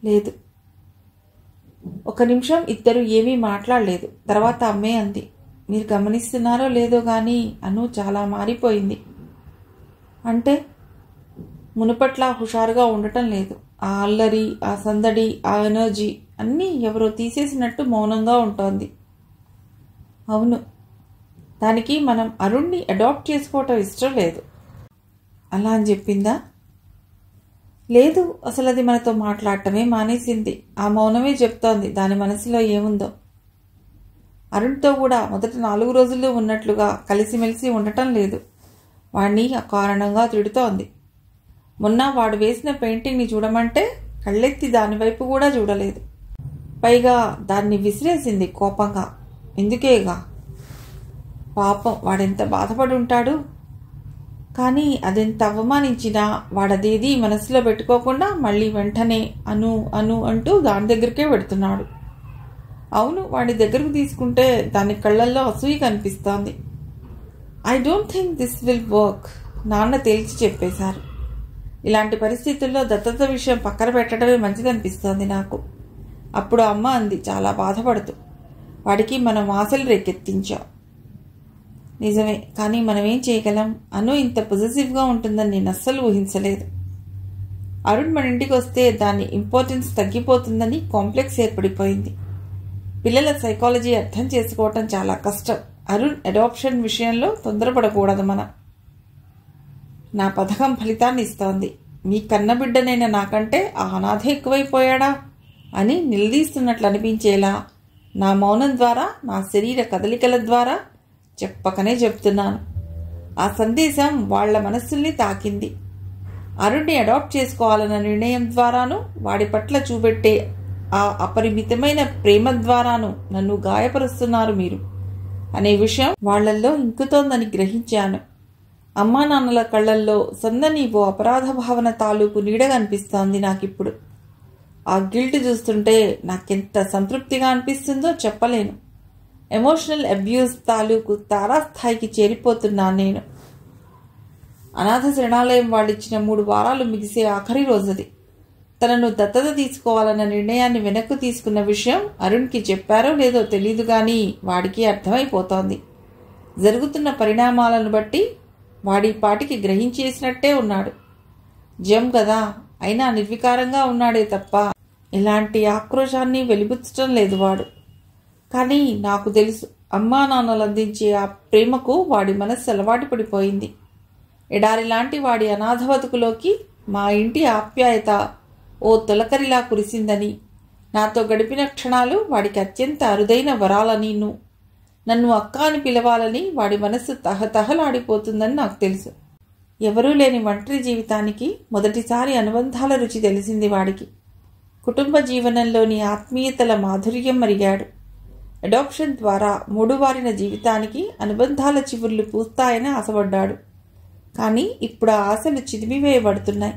లేదు. ఒక నిమిషం ఇద్దరు ఏమీ మాట్లాడలేదు. తర్వాత అమ్మే అంది, మీరు గమనిస్తున్నారో లేదో గాని అను చాలా మారిపోయింది. అంటే? మునుపట్లా హుషారుగా ఉండటం లేదు. ఆ అల్లరి, ఆ సందడి, ఆ ఎనర్జీ అన్నీ ఎవరో తీసేసినట్టు మౌనంగా ఉంటోంది. అవును, దానికి మనం అరుణ్ణి అడాప్ట్ చేసుకోవటం ఇష్టం లేదు. అలా అని చెప్పిందా? లేదు, అసలు అది మనతో మాట్లాడటమే మానేసింది. ఆ మౌనమే చెప్తోంది దాని మనసులో ఏముందో. అరుణ్తో కూడా మొదటి 4 రోజుల్లో ఉన్నట్లుగా కలిసిమెలిసి ఉండటం లేదు. వాణ్ణి అకారణంగా తిడుతోంది. మొన్న వాడు వేసిన పెయింటింగ్ని చూడమంటే కళ్ళెత్తి దానివైపు కూడా చూడలేదు. పైగా దాన్ని విసిరేసింది కోపంగా. ఎందుకేగా? పాపం వాడెంత బాధపడి ఉంటాడు. కానీ అదెంత అవమానించినా వాడదేది మనసులో పెట్టుకోకుండా మళ్ళీ వెంటనే అను అను అంటూ దాని దగ్గరికే పెడుతున్నాడు. అవును, వాడి దగ్గరకు తీసుకుంటే దాని కళ్ళల్లో అసూయ కనిపిస్తోంది. I don't think this will work. నాన్న తేల్చి చెప్పేశారు. ఇలాంటి పరిస్థితుల్లో దత్తత విషయం పక్కన పెట్టడమే మంచిదనిపిస్తోంది నాకు. అప్పుడు అమ్మ అంది చాలా బాధపడుతూ, వాడికి మనం ఆశలు రేకెత్తించాం. నిజమే, కానీ మనమేం చేయగలం? అను ఇంత పొజిటివ్గా ఉంటుందని నేను అస్సలు ఊహించలేదు. అరుణ్ మన ఇంటికి వస్తే దాని ఇంపార్టెన్స్ తగ్గిపోతుందని కాంప్లెక్స్ ఏర్పడిపోయింది. పిల్లల సైకాలజీ అర్థం చేసుకోవటం చాలా కష్టం. అరుణ్ అడాప్షన్ విషయంలో తొందరపడకూడదు మనం. నా పథకం ఫలితాన్ని ఇస్తోంది. మీ కన్నబిడ్డనైన నాకంటే ఆ అనాథ ఎక్కువైపోయాడా అని నిలదీస్తున్నట్లు అనిపించేలా నా మౌనం ద్వారా, నా శరీర కదలికల ద్వారా చెప్పకనే చెప్తున్నాను. ఆ సందేశం వాళ్ల మనస్సుల్ని తాకింది. అరుణ్ణి అడాప్ట్ చేసుకోవాలన్న నిర్ణయం ద్వారాను, వాడి పట్ల చూపెట్టే ఆ అపరిమితమైన ప్రేమ ద్వారాను నన్ను గాయపరుస్తున్నారు మీరు అనే విషయం వాళ్లల్లో ఇంకుతోందని గ్రహించాను. అమ్మా నాన్నల కళ్లల్లో సన్నని ఓ అపరాధ భావన తాలూకు నీడ కనిపిస్తోంది నాకిప్పుడు. ఆ గిల్ట్ చూస్తుంటే నాకెంత సంతృప్తిగా అనిపిస్తుందో చెప్పలేను. ఎమోషనల్ అబ్యూస్ తాలూకు తారాస్థాయికి చేరిపోతున్నాను నేను. అనాథ శరణాలయం వాళ్ళిచ్చిన 3 వారాలు మిగిసే ఆఖరి రోజుది. తనను దత్తత తీసుకోవాలన్న నిర్ణయాన్ని వెనక్కు తీసుకున్న విషయం అరుణ్కి చెప్పారో లేదో తెలీదు కానీ వాడికి అర్థమైపోతోంది. జరుగుతున్న పరిణామాలను బట్టి వాడి పాటికి గ్రహించేసినట్టే ఉన్నాడు. జం కదా, అయినా నిర్వికారంగా ఉన్నాడే తప్ప ఎలాంటి ఆక్రోశాన్ని వెలిబుచ్చటం లేదు వాడు. కానీ నాకు తెలుసు, అమ్మా నాన్నలు అందించే ఆ ప్రేమకు వాడి మనస్సు అలవాటు పడిపోయింది. ఎడారిలాంటి వాడి అనాథ బతుకులోకి మా ఇంటి ఆప్యాయత ఓ తొలకరిలా కురిసిందని, నాతో గడిపిన క్షణాలు వాడికి అత్యంత అరుదైన వరాలని, నన్ను అక్క అని పిలవాలని వాడి మనస్సు తహతహలాడిపోతుందని నాకు తెలుసు. ఎవరూ లేని ఒంటరి జీవితానికి మొదటిసారి అనుబంధాల రుచి తెలిసింది వాడికి. కుటుంబ జీవనంలోని ఆత్మీయతల మాధుర్యం మరిగాడు. అడాప్షన్ ద్వారా మూడువారిన జీవితానికి అనుబంధాల చివుర్లు పూస్తాయని ఆశపడ్డాడు. కానీ ఇప్పుడు ఆ ఆశలు చిదిమివేయబడుతున్నాయి.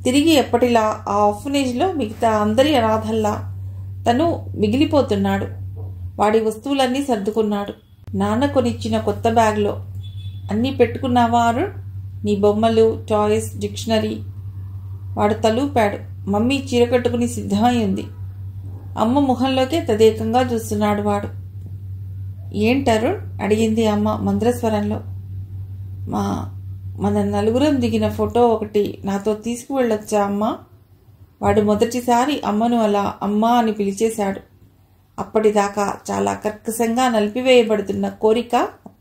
తిరిగి ఎప్పటిలా ఆ ఆర్ఫనేజ్లో మిగతా అందరి అనాథల్లా తను మిగిలిపోతున్నాడు. వాడి వస్తువులన్నీ సర్దుకున్నాడు. నాన్న కొనిచ్చిన కొత్త బ్యాగ్లో. అన్నీ పెట్టుకున్నావా అరుణ్? నీ బొమ్మలు, టాయ్స్, డిక్షనరీ. వాడు తలూపాడు. మమ్మీ చీర కట్టుకుని సిద్ధమై ఉంది. అమ్మ ముఖంలోకే తదేకంగా చూస్తున్నాడు వాడు. ఏంటరుణ్ అడిగింది అమ్మ మంద్రస్వరంలో. మన నలుగురం దిగిన ఫోటో ఒకటి నాతో తీసుకువెళ్ళొచ్చా అమ్మ? వాడు మొదటిసారి అమ్మను అలా అమ్మా అని పిలిచేశాడు. అప్పటిదాకా చాలా కర్కశంగా నలిపివేయబడుతున్న కోరిక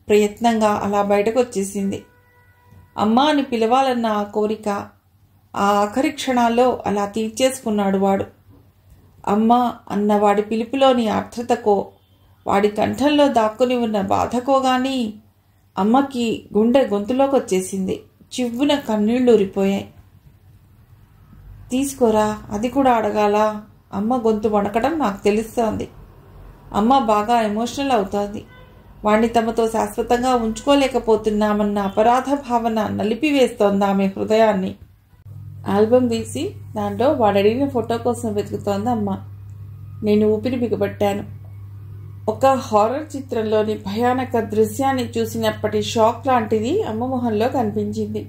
ప్రయత్నంగా అలా బయటకు వచ్చేసింది. అమ్మా అని పిలవాలన్న ఆ కోరిక ఆ ఆఖరి క్షణాల్లో అలా తీర్చేసుకున్నాడు వాడు. అమ్మ అన్న వాడి పిలుపులోని ఆర్ద్రతకో, వాడి కంఠంలో దాక్కుని ఉన్న బాధకో గాని అమ్మకి గుండె గొంతులోకి వచ్చేసింది. చివ్వున కన్నీళ్లు ఊరిపోయాయి. తీసుకోరా, అది కూడా అడగాల? అమ్మ గొంతు వణకడం నాకు తెలుస్తోంది. అమ్మ బాగా ఎమోషనల్ అవుతోంది. వాణ్ణి తమతో శాశ్వతంగా ఉంచుకోలేకపోతున్నామన్న అపరాధ భావన నలిపివేస్తోంది ఆమె హృదయాన్ని. ఆల్బమ్ తీసి దాంట్లో వాడడిగిన ఫోటో కోసం వెతుకుతోంది అమ్మ. నేను ఊపిరి బిగబట్టాను. ఒక హారర్ చిత్రంలోని భయానక దృశ్యాన్ని చూసినప్పటి షాక్ లాంటిది అమ్మ మొహంలో కనిపించింది.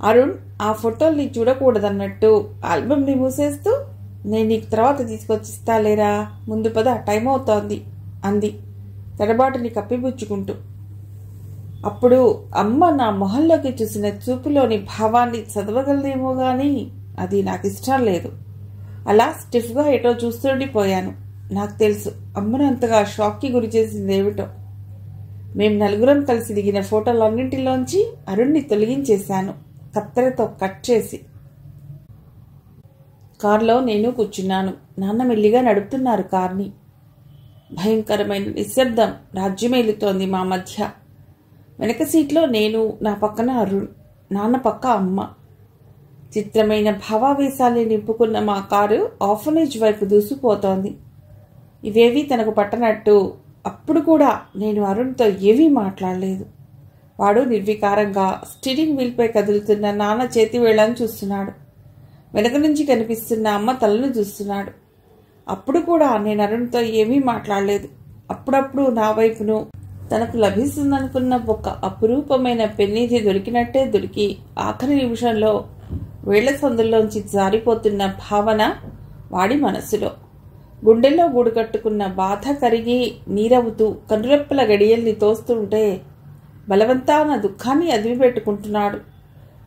అరుణ్ ఆ ఫోటోల్ని చూడకూడదన్నట్టు ఆల్బమ్ని మూసేస్తూ, నేను నీకు తర్వాత తీసుకొచ్చిస్తాలేరా, ముందు పద, టైం అవుతోంది అంది తడబాటుని కప్పిపుచ్చుకుంటూ. అప్పుడు అమ్మ నా మొహంలోకి చూసిన చూపులోని భావాన్ని చదవగలదేమో గాని అది నాకు ఇష్టం లేదు. అలా స్టిఫ్గా ఎటో చూస్తుండిపోయాను. నాకు తెలుసు అమ్మను అంతగా షాక్కి గురి చేసింది ఏమిటో. మేం నలుగురం కలిసి దిగిన ఫోటోలన్నింటిలోంచి అరుణ్ణి తొలగించేశాను, కత్తెరతో కట్ చేసి. కారులో నేను కూర్చున్నాను. నాన్న మెల్లిగా నడుపుతున్నారు కార్ని. భయంకరమైన నిశ్శబ్దం రాజ్యమేలుతోంది మా మధ్య. వెనక సీట్లో నేను, నా పక్కన అరుణ్, నాన్న పక్క అమ్మ. చిత్రమైన భావావేశాల్ని నింపుకున్న మా కారు ఆర్ఫనేజ్ వైపు దూసిపోతోంది. ఇవేవీ తనకు పట్టనట్టు అప్పుడు కూడా నేను అరుణ్తో ఏవీ మాట్లాడలేదు. వాడు నిర్వికారంగా స్టీరింగ్ వీల్పై కదులుతున్న నాన్న చేతి వేళ్లను చూస్తున్నాడు. వెనక నుంచి కనిపిస్తున్న అమ్మ తలను చూస్తున్నాడు. అప్పుడు కూడా నేను అరుణ్తో ఏమీ మాట్లాడలేదు. అప్పుడప్పుడు నా వైపును తనకు లభిస్తుందనుకున్న ఒక అపురూపమైన పెన్నిధి దొరికినట్టే దొరికి ఆఖరి నిమిషంలో వేళ్ల సందుల్లోంచి జారిపోతున్న భావన వాడి మనసులో. గుండెల్లో గూడుకట్టుకున్న బాధ కరిగి నీరవుతూ కనురెప్పల గడియల్ని తోస్తుంటే బలవంతాన దుఃఖాన్ని అదిమిపెట్టుకుంటున్నాడు.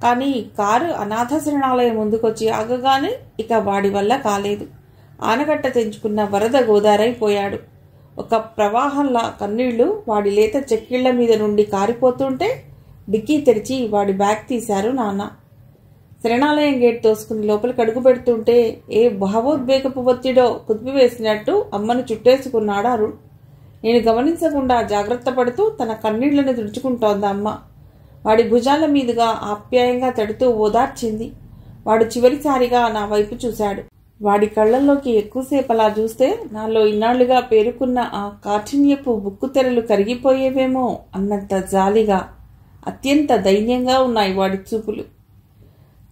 కానీ కారు అనాథ శరణాలయం ముందుకొచ్చి ఆగగానే ఇక వాడి వల్ల కాలేదు. ఆనకట్ట తెంచుకున్న వరద గోదారైపోయాడు. ఒక ప్రవాహంలా కన్నీళ్లు వాడి లేత చెక్కిళ్ల మీద నుండి కారిపోతుంటే డిక్కీ తెరిచి వాడి బ్యాగ్ తీశారు నాన్న. శరణాలయం గేట్ తోసుకుని లోపలికి అడుగు పెడుతుంటే ఏ భావోద్వేగపు ఒత్తిడో కుదిపివేసినట్టు అమ్మను చుట్టేసుకున్నాడు అరుణ్. నేను గమనించకుండా జాగ్రత్త పడుతూ తన కన్నీళ్లను తుడుచుకుంటోంది అమ్మ. వాడి భుజాల మీదుగా ఆప్యాయంగా తడుతూ ఓదార్చింది. వాడు చివరిసారిగా నా వైపు చూశాడు. వాడి కళ్లల్లోకి ఎక్కువసేపు అలా చూస్తే నాలో ఇన్నాళ్లుగా పేరుకున్న ఆ కాఠిన్యపు బుక్కు తెరలు కరిగిపోయేవేమో అన్నంత జాలిగా, అత్యంత దైన్యంగా ఉన్నాయి వాడి చూపులు.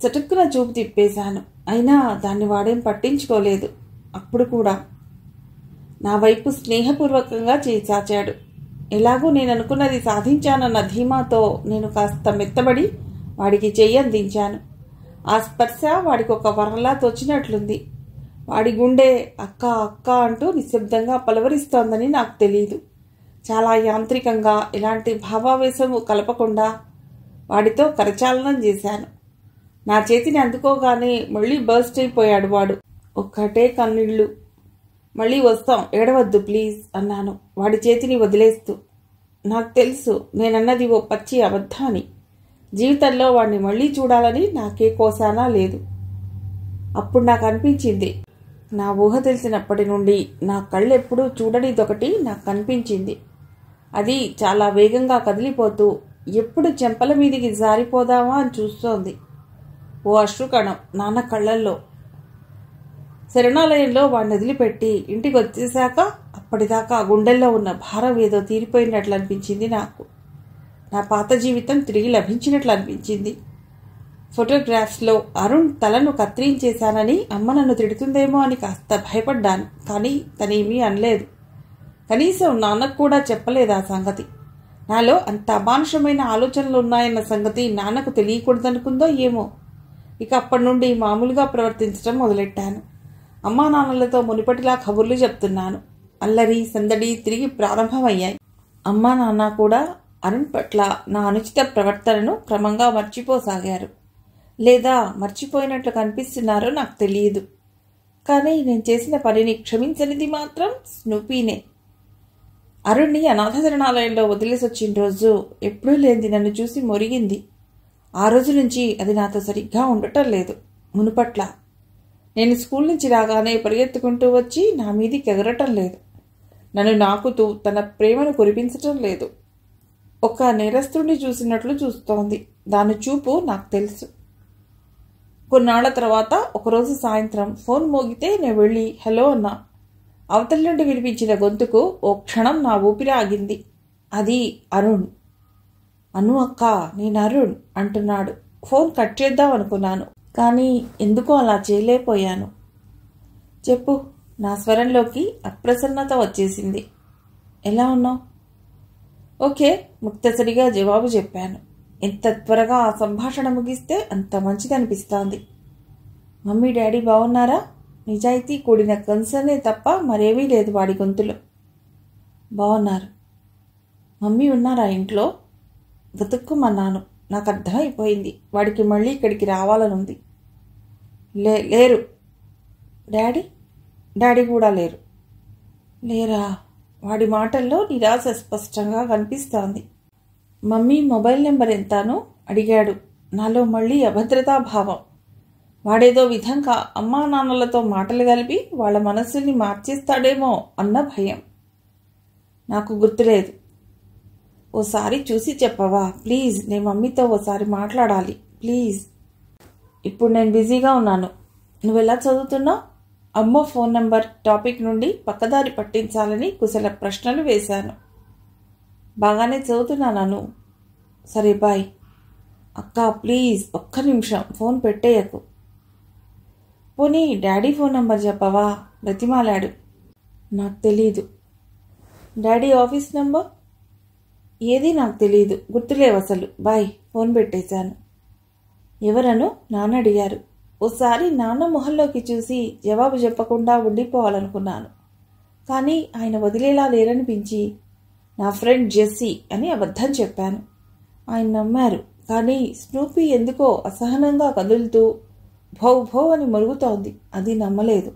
చటుక్కున చూపు తిప్పేశాను. అయినా దాన్ని వాడేం పట్టించుకోలేదు. అప్పుడు కూడా నా వైపు స్నేహపూర్వకంగా చేయి చాచాడు. ఎలాగూ నేను అనుకున్నది సాధించానన్న ధీమాతో నేను కాస్త మెత్తబడి వాడికి చెయ్యి అందించాను. ఆ స్పర్శ వాడికి ఒక వరంలా తోచినట్లుంది. వాడి గుండె అక్క అక్క అంటూ నిశ్శబ్దంగా పలవరిస్తోందని నాకు తెలియదు. చాలా యాంత్రికంగా ఎలాంటి భావావేశము కలపకుండా వాడితో కరచాలనం చేశాను. నా చేతిని అందుకోగానే మళ్ళీ బర్స్ట్ అయిపోయాడు వాడు. ఒక్కటే కన్నీళ్లు. మళ్ళీ వస్తాం, ఏడవద్దు ప్లీజ్ అన్నాను వాడి చేతిని వదిలేస్తూ. నాకు తెలుసు నేనన్నది ఓ పచ్చి అబద్ధాన్ని. జీవితంలో వాడిని మళ్ళీ చూడాలని నాకే కోసానా లేదు. అప్పుడు నాకు అనిపించింది, నా ఊహ తెలిసినప్పటి నుండి నా కళ్ళెప్పుడూ చూడనిదొకటి నాకు కనిపించింది. అది చాలా వేగంగా కదిలిపోతూ ఎప్పుడు చెంపల మీదికి జారిపోదామా అని చూస్తోంది. ఓ అశ్రుకణం నాన్న కళ్ళల్లో. శరణాలయంలో వాడిని వదిలిపెట్టి ఇంటికి వచ్చేశాక అప్పటిదాకా గుండెల్లో ఉన్న భారం ఏదో తీరిపోయినట్లు అనిపించింది నాకు. నా పాత జీవితం తిరిగి లభించినట్లు అనిపించింది. ఫోటోగ్రాఫ్స్లో అరుణ్ తలను కత్తిరించేశానని అమ్మ నన్ను తిడుతుందేమో అని కాస్త భయపడ్డాను. కానీ తనేమీ అనలేదు. కనీసం నాన్నకు కూడా చెప్పలేదు ఆ సంగతి. నాలో అంత అమానుషమైన ఆలోచనలు ఉన్నాయన్న సంగతి నాన్నకు తెలియకూడదనుకుందో ఏమో. ఇక అప్పటి నుండి మామూలుగా ప్రవర్తించడం మొదలెట్టాను. అమ్మా నాన్నలతో మునిపటిలా కబుర్లు చెప్తున్నాను. అల్లరి సందడి తిరిగి ప్రారంభమయ్యాయి. అమ్మా నాన్న కూడా అరుణ్ పట్ల నా అనుచిత ప్రవర్తనను క్రమంగా మర్చిపోసాగారు. లేదా మర్చిపోయినట్లు కనిపిస్తున్నారో నాకు తెలియదు. కానీ నేను చేసిన పనిని క్షమించనిది మాత్రం స్నూపీనే. అరుణ్ని అనాథ శరణాలయంలో వదిలేసి వచ్చిన రోజు ఎప్పుడూ లేనిది నన్ను చూసి మొరిగింది. ఆ రోజు నుంచి అది నాతో సరిగ్గా ఉండటం లేదు. మునుపట్ల నేను స్కూల్ నుంచి రాగానే పరిగెత్తుకుంటూ వచ్చి నా మీదికి ఎగరటం లేదు. నన్ను నాకుతూ తన ప్రేమను కురిపించటం లేదు. ఒక నేరస్తుడిని చూసినట్లు చూస్తోంది. దాని చూపు నాకు తెలుసు. కొన్నాళ్ల తర్వాత ఒకరోజు సాయంత్రం ఫోన్ మోగితే నేను వెళ్ళి హలో అన్నా. అవతల నుండి వినిపించిన గొంతుకు ఓ క్షణం నా ఊపిరి ఆగింది. అది అరుణ్. అను అక్క, నేను అరుణ్ అంటున్నాడు. ఫోన్ కట్ చేద్దాం అనుకున్నాను, కానీ ఎందుకో అలా చేయలేకపోయాను. చెప్పు. నా స్వరంలోకి అప్రసన్నత వచ్చేసింది. ఎలా ఉన్నావు? ఓకే, ముక్తసరిగా జవాబు చెప్పాను. ఎంత త్వరగా ఆ సంభాషణ ముగిస్తే అంత మంచిదనిపిస్తోంది. మమ్మీ డాడీ బాగున్నారా? నిజాయితీ కూడిన కన్సర్నే తప్ప మరేమీ లేదు వాడి గొంతులో. బాగున్నారు. మమ్మీ ఉన్నారా ఇంట్లో? వెతుక్కుమన్నాను. నాకు అర్థమైపోయింది వాడికి మళ్ళీ ఇక్కడికి రావాలనుంది. లేరు. డాడీ? డాడీ కూడా లేరు. లేరా? వాడి మాటల్లో నిరాశ స్పష్టంగా కనిపిస్తోంది. మమ్మీ మొబైల్ నెంబర్ ఎంతాను అడిగాడు. నాలో మళ్ళీ అభద్రతాభావం. వాడేదో విధంగా అమ్మా నాన్నలతో మాటలు కలిపి వాళ్ళ మనస్సుల్ని మార్చేస్తాడేమో అన్న భయం. నాకు గుర్తులేదు. ఓసారి చూసి చెప్పవా ప్లీజ్? నేను మమ్మీతో ఓసారి మాట్లాడాలి ప్లీజ్. ఇప్పుడు నేను బిజీగా ఉన్నాను. నువ్వెలా చదువుతున్నావు? అమ్మో ఫోన్ నంబర్ టాపిక్ నుండి పక్కదారి పట్టించాలని కుశల ప్రశ్నలు వేశాను. బాగానే చదువుతున్నాను. సరే బాయ్. అక్క ప్లీజ్ ఒక్క నిమిషం ఫోన్ పెట్టేయకు. పోనీ డాడీ ఫోన్ నంబర్ చెప్పవా? బ్రతిమాలాడు. నాకు తెలీదు. డాడీ ఆఫీస్ నంబర్ ఏది? నాకు తెలీదు. గుర్తులేవు అసలు. బాయ్. ఫోన్ పెట్టేశాను. ఎవరను? నాన్న అడిగారు. ఓసారి నాన్న మొహంలోకి చూసి జవాబు చెప్పకుండా ఉండిపోవాలనుకున్నాను. కానీ ఆయన వదిలేలా లేరనిపించి నా ఫ్రెండ్ జెస్సీ అని అబద్ధం చెప్పాను. ఆయన నమ్మారు. కానీ స్నూపీ ఎందుకో అసహనంగా కదులుతూ భౌ భౌ అని మరుగుతోంది. అది నమ్మలేదు.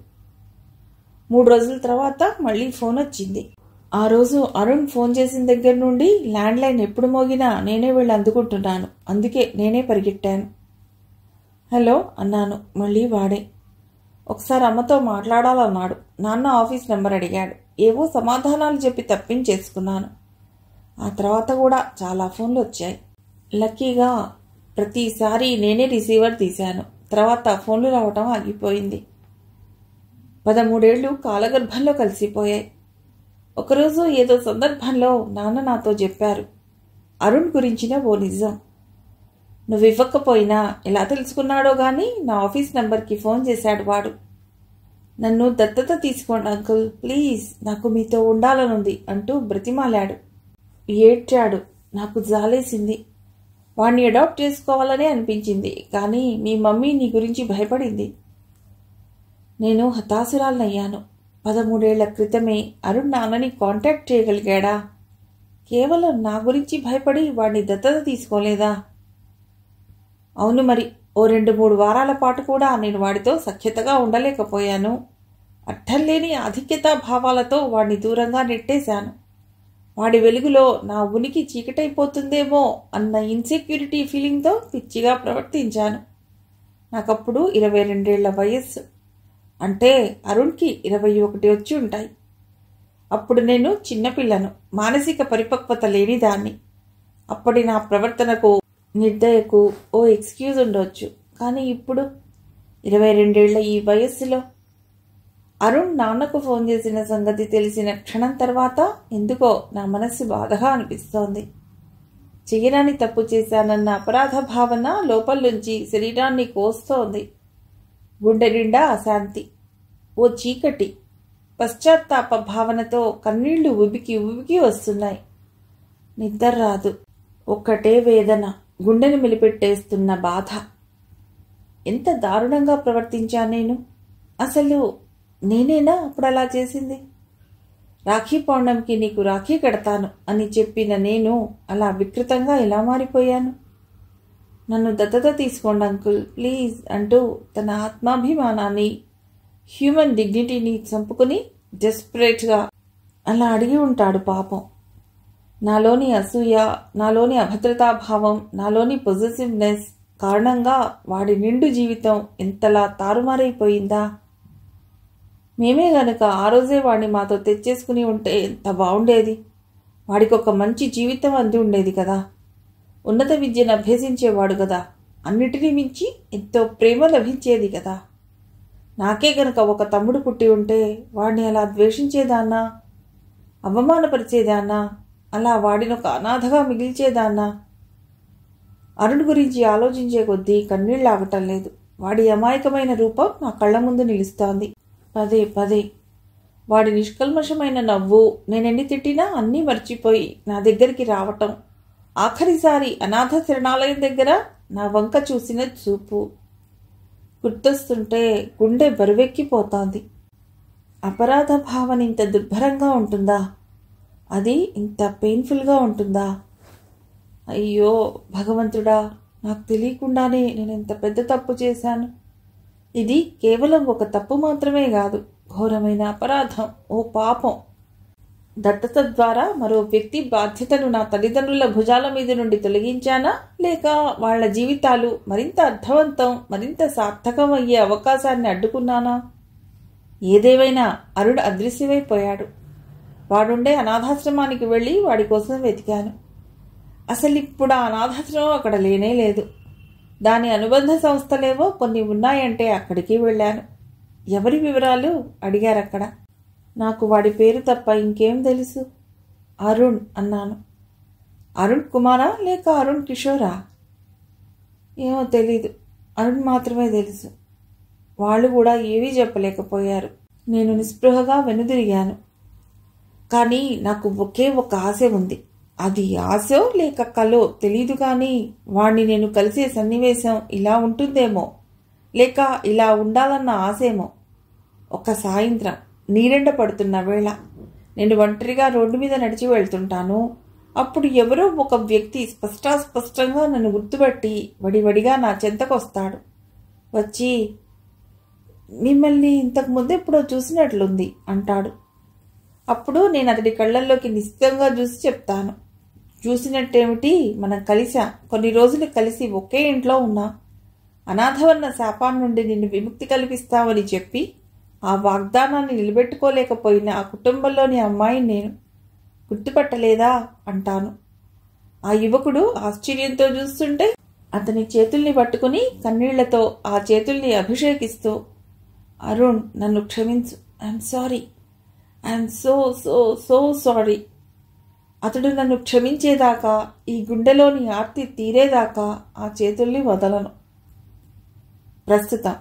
3 రోజుల తర్వాత మళ్ళీ ఫోన్ వచ్చింది. ఆ రోజు అరుణ్ ఫోన్ చేసిన దగ్గర నుండి ల్యాండ్లైన్ ఎప్పుడు మోగినా నేనే వెళ్ళి అందుకుంటున్నాను. అందుకే నేనే పరిగెట్టాను. హలో అన్నాను. మళ్ళీ వాడే. ఒకసారి అమ్మతో మాట్లాడాలన్నాడు. నాన్న ఆఫీస్ నెంబర్ అడిగాడు. ఏవో సమాధానాలు చెప్పి తప్పించేసుకున్నాను. ఆ తర్వాత కూడా చాలా ఫోన్లు వచ్చాయి. లక్కీగా ప్రతిసారి నేనే రిసీవర్ తీశాను. తర్వాత ఫోన్లు రావటం ఆగిపోయింది. 13 ఏళ్లు కాలగర్భంలో కలిసిపోయాయి. ఒకరోజు ఏదో సందర్భంలో నాన్న నాతో చెప్పారు అరుణ్ గురించిన ఓ నిజం. నువ్వు ఇవ్వకపోయినా ఎలా తెలుసుకున్నాడో గాని నా ఆఫీస్ నంబర్కి ఫోన్ చేశాడు వాడు. నన్ను దత్తత తీసుకోండి అంకుల్ ప్లీజ్, నాకు మీతో ఉండాలనుంది అంటూ బ్రతిమాలాడు. ఏడ్చాడు. నాకు జాలేసింది. వాణ్ణి అడాప్ట్ చేసుకోవాలనే అనిపించింది. కానీ మీ మమ్మీ నీ గురించి భయపడింది. నేను హతాశురాలనయ్యాను. 13 ఏళ్ల క్రితమే అరుణ్ నాన్నని కాంటాక్ట్ చేయగలిగాడా? కేవలం నా గురించి భయపడి వాడిని దత్తత తీసుకోలేదా? అవును మరి. ఓ 2-3 వారాల పాటు కూడా నేను వాడితో సఖ్యతగా ఉండలేకపోయాను. అర్థం లేని ఆధిక్యతా భావాలతో వాడిని దూరంగా నెట్టేశాను. వాడి వెలుగులో నా ఉనికి చీకటైపోతుందేమో అన్న ఇన్సెక్యూరిటీ ఫీలింగ్తో పిచ్చిగా ప్రవర్తించాను. నాకప్పుడు 22 ఏళ్ల వయస్సు. అంటే అరుణ్కి 21 వచ్చి ఉంటాయి. అప్పుడు నేను చిన్నపిల్లను, మానసిక పరిపక్వత లేని దాన్ని. అప్పటి నా ప్రవర్తనకు, నిర్దయకు ఓ ఎక్స్క్యూజ్ ఉండొచ్చు. కానీ ఇప్పుడు 22 ఏళ్ల ఈ వయస్సులో అరుణ్ నాన్నకు ఫోన్ చేసిన సంగతి తెలిసిన క్షణం తర్వాత ఎందుకో నా మనస్సు బాధగా అనిపిస్తోంది. చెయ్యరాని తప్పు చేశానన్న అపరాధ భావన లోపల నుంచి శరీరాన్ని కోస్తోంది. గుండె నిండా అశాంతి, ఓ చీకటి, పశ్చాత్తాప భావనతో కన్నీళ్లు ఉబికి ఉబికి వస్తున్నాయి. నిద్ర రాదు. ఒక్కటే వేదన, గుండెను మెలిపెట్టేస్తున్న బాధ. ఎంత దారుణంగా ప్రవర్తించా నేను. అసలు నేనేనా అప్పుడు అలా చేసింది? రాఖీ పౌర్ణమికి నీకు రాఖీ కడతాను అని చెప్పిన నేను అలా వికృతంగా ఎలా మారిపోయాను? నన్ను దత్తత తీసుకోండి అంకుల్ ప్లీజ్ అంటూ తన ఆత్మాభిమానాన్ని, హ్యూమన్ డిగ్నిటీని చంపుకుని డెస్పరేట్గా అలా అడిగి ఉంటాడు పాపం. నాలోని అసూయ, నాలోని అభద్రతాభావం, నాలోని పొజెసివ్నెస్ కారణంగా వాడి నిండు జీవితం ఎంతలా తారుమారైపోయిందా? మేమే గనక ఆ రోజే వాడిని మాతో తెచ్చేసుకుని ఉంటే ఎంత బాగుండేది. వాడికి ఒక మంచి జీవితం అంది ఉండేది కదా. ఉన్నత విద్యను అభ్యసించేవాడు కదా. అన్నిటినీ మించి ఎంతో ప్రేమ లభించేది కదా. నాకే గనక ఒక తమ్ముడు పుట్టి ఉంటే వాడిని అలా ద్వేషించేదాన్నా, అవమానపరిచేదాన్నా, అలా వాడిని ఒక అనాథగా మిగిల్చేదాన్నా? అరుణ్ గురించి ఆలోచించే కొద్దీ కన్నీళ్ళాగటం లేదు. వాడి అమాయకమైన రూపం నా కళ్ళ ముందు నిలుస్తోంది. పదే పదే వాడి నిష్కల్మషమైన నవ్వు, నేనెన్ని తిట్టినా అన్నీ మర్చిపోయి నా దగ్గరికి రావటం, ఆఖరిసారి అనాథ శరణాలయం దగ్గర నా వంక చూసిన చూపు గుర్తొస్తుంటే గుండె బరువెక్కిపోతోంది. అపరాధ భావన ఇంత దుర్భరంగా ఉంటుందా? అది ఇంత పెయిన్ఫుల్గా ఉంటుందా? అయ్యో భగవంతుడా, నాకు తెలియకుండానే నేను ఎంత పెద్ద తప్పు చేశాను. ఇది కేవలం ఒక తప్పు మాత్రమే కాదు, ఘోరమైన అపరాధం, ఓ పాపం. దత్తత ద్వారా మరో వ్యక్తి బాధ్యతను నా తల్లిదండ్రుల భుజాల మీద నుండి తొలగించానా, లేక వాళ్ల జీవితాలు మరింత అర్థవంతం, మరింత సార్థకం అయ్యే అవకాశాన్ని అడ్డుకున్నానా? ఏదేవైనా అరుణ్ అదృశ్యమైపోయాడు. వాడుండే అనాథాశ్రమానికి వెళ్ళి వాడి కోసం వెతికాను. అసలిప్పుడు ఆ అనాథాశ్రమం అక్కడ లేనే లేదు. దాని అనుబంధ సంస్థలేవో కొన్ని ఉన్నాయంటే అక్కడికి వెళ్ళాను. ఎవరి వివరాలు అడిగారక్కడ. నాకు వాడి పేరు తప్ప ఇంకేం తెలుసు? అరుణ్ అన్నాను. అరుణ్ కుమారా లేక అరుణ్ కిషోరా? ఏమో తెలీదు. అరుణ్ మాత్రమే తెలుసు. వాళ్ళు కూడా ఏవీ చెప్పలేకపోయారు. నేను నిస్పృహగా వెనుదిరిగాను. కానీ నాకు ఒకే ఒక ఆశ ఉంది. అది ఆశో లేక కలో తెలీదు, కానీ వాణ్ణి నేను కలిసే సన్నివేశం ఇలా ఉంటుందేమో, లేక ఇలా ఉండాలన్న ఆశేమో. ఒక సాయంత్రం నీరెండ పడుతున్న వేళ నేను ఒంటరిగా రోడ్డు మీద నడిచి వెళ్తుంటాను. అప్పుడు ఎవరో ఒక వ్యక్తి స్పష్టంగా నన్ను గుర్తుపట్టి వడివడిగా నా చెంతకొస్తాడు. వచ్చి, మిమ్మల్ని ఇంతకు ముందు ఎప్పుడో చూసినట్లుంది అంటాడు. అప్పుడు నేను అతడి కళ్ళల్లోకి నిశ్చితంగా చూసి చెప్తాను, చూసినట్టేమిటి, మనం కలిసాం, కొన్ని రోజులు కలిసి ఒకే ఇంట్లో ఉన్నాం. అనాథవన్న శాపాన్ నుండి నిన్ను విముక్తి కల్పిస్తామని చెప్పి ఆ వాగ్దానాన్ని నిలబెట్టుకోలేకపోయిన ఆ కుటుంబంలోని అమ్మాయిని నేను. గుర్తుపట్టలేదా అంటాను. ఆ యువకుడు ఆశ్చర్యంతో చూస్తుంటే అతని చేతుల్ని పట్టుకుని కన్నీళ్లతో ఆ చేతుల్ని అభిషేకిస్తూ, అరుణ్, నన్ను క్షమించు, I'm sorry, I'm so so so sorry. అతడు నన్ను క్షమించేదాకా, ఈ గుండెలోని ఆర్తి తీరేదాకా ఆ చేతుల్ని వదలను. ప్రస్తుతం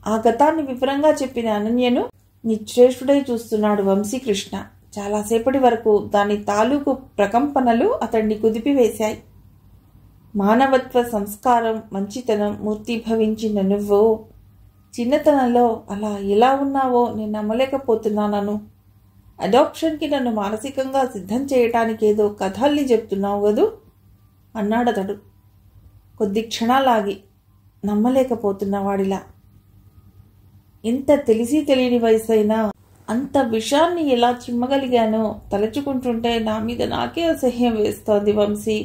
ఆ గతాన్ని వివరంగా చెప్పిన అనన్యను నిశ్చేష్టుడై చూస్తున్నాడు వంశీకృష్ణ. చాలాసేపటి వరకు దాని తాలూకు ప్రకంపనలు అతన్ని కుదిపివేశాయి. మానవత్వ సంస్కారం, మంచితనం మూర్తిభవించిన నువ్వు చిన్నతనంలో అలా ఎలా ఉన్నావో నేను నమ్మలేకపోతున్నాను. అడాప్షన్కి నన్ను మానసికంగా సిద్ధం చేయటానికి ఏదో కథల్ని చెప్తున్నావు కదూ అన్నాడతడు కొద్ది క్షణాలాగి, నమ్మలేకపోతున్నవాడిలా. ఎంత తెలిసి తెలియని వయసైనా అంత విషాన్ని ఎలా చిమ్మగలిగానో తలుచుకుంటుంటే నా మీద నాకే అసహ్యం వేస్తోంది వంశీ.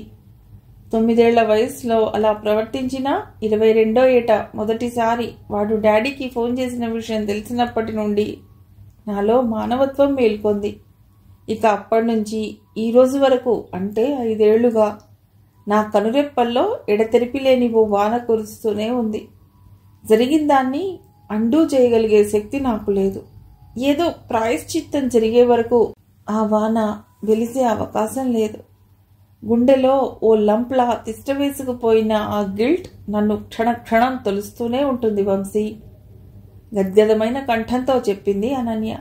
9 ఏళ్ల వయసులో అలా ప్రవర్తించినా 22వ ఏట మొదటిసారి వాడు డాడీకి ఫోన్ చేసిన విషయం తెలిసినప్పటి నుండి నాలో మానవత్వం మేల్కొంది. ఇక అప్పటి నుంచి ఈ రోజు వరకు, అంటే 5 ఏళ్లుగా నా కనురెప్పల్లో ఎడతెరిపి లేని ఓ వాన కురుస్తూనే ఉంది. జరిగిన దాన్ని అండూ చేయగలిగే శక్తి నాకు లేదు. ఏదో ప్రాయశ్చిత్తం జరిగే వరకు ఆ వాన వెలిసే అవకాశం లేదు. గుండెలో ఓ లంప్లా తిష్టవేసుకుపోయిన ఆ గిల్ట్ నన్ను క్షణక్షణం తొలుస్తూనే ఉంటుంది వంశీ. గద్గదమైన కంఠంతో చెప్పింది అనన్య.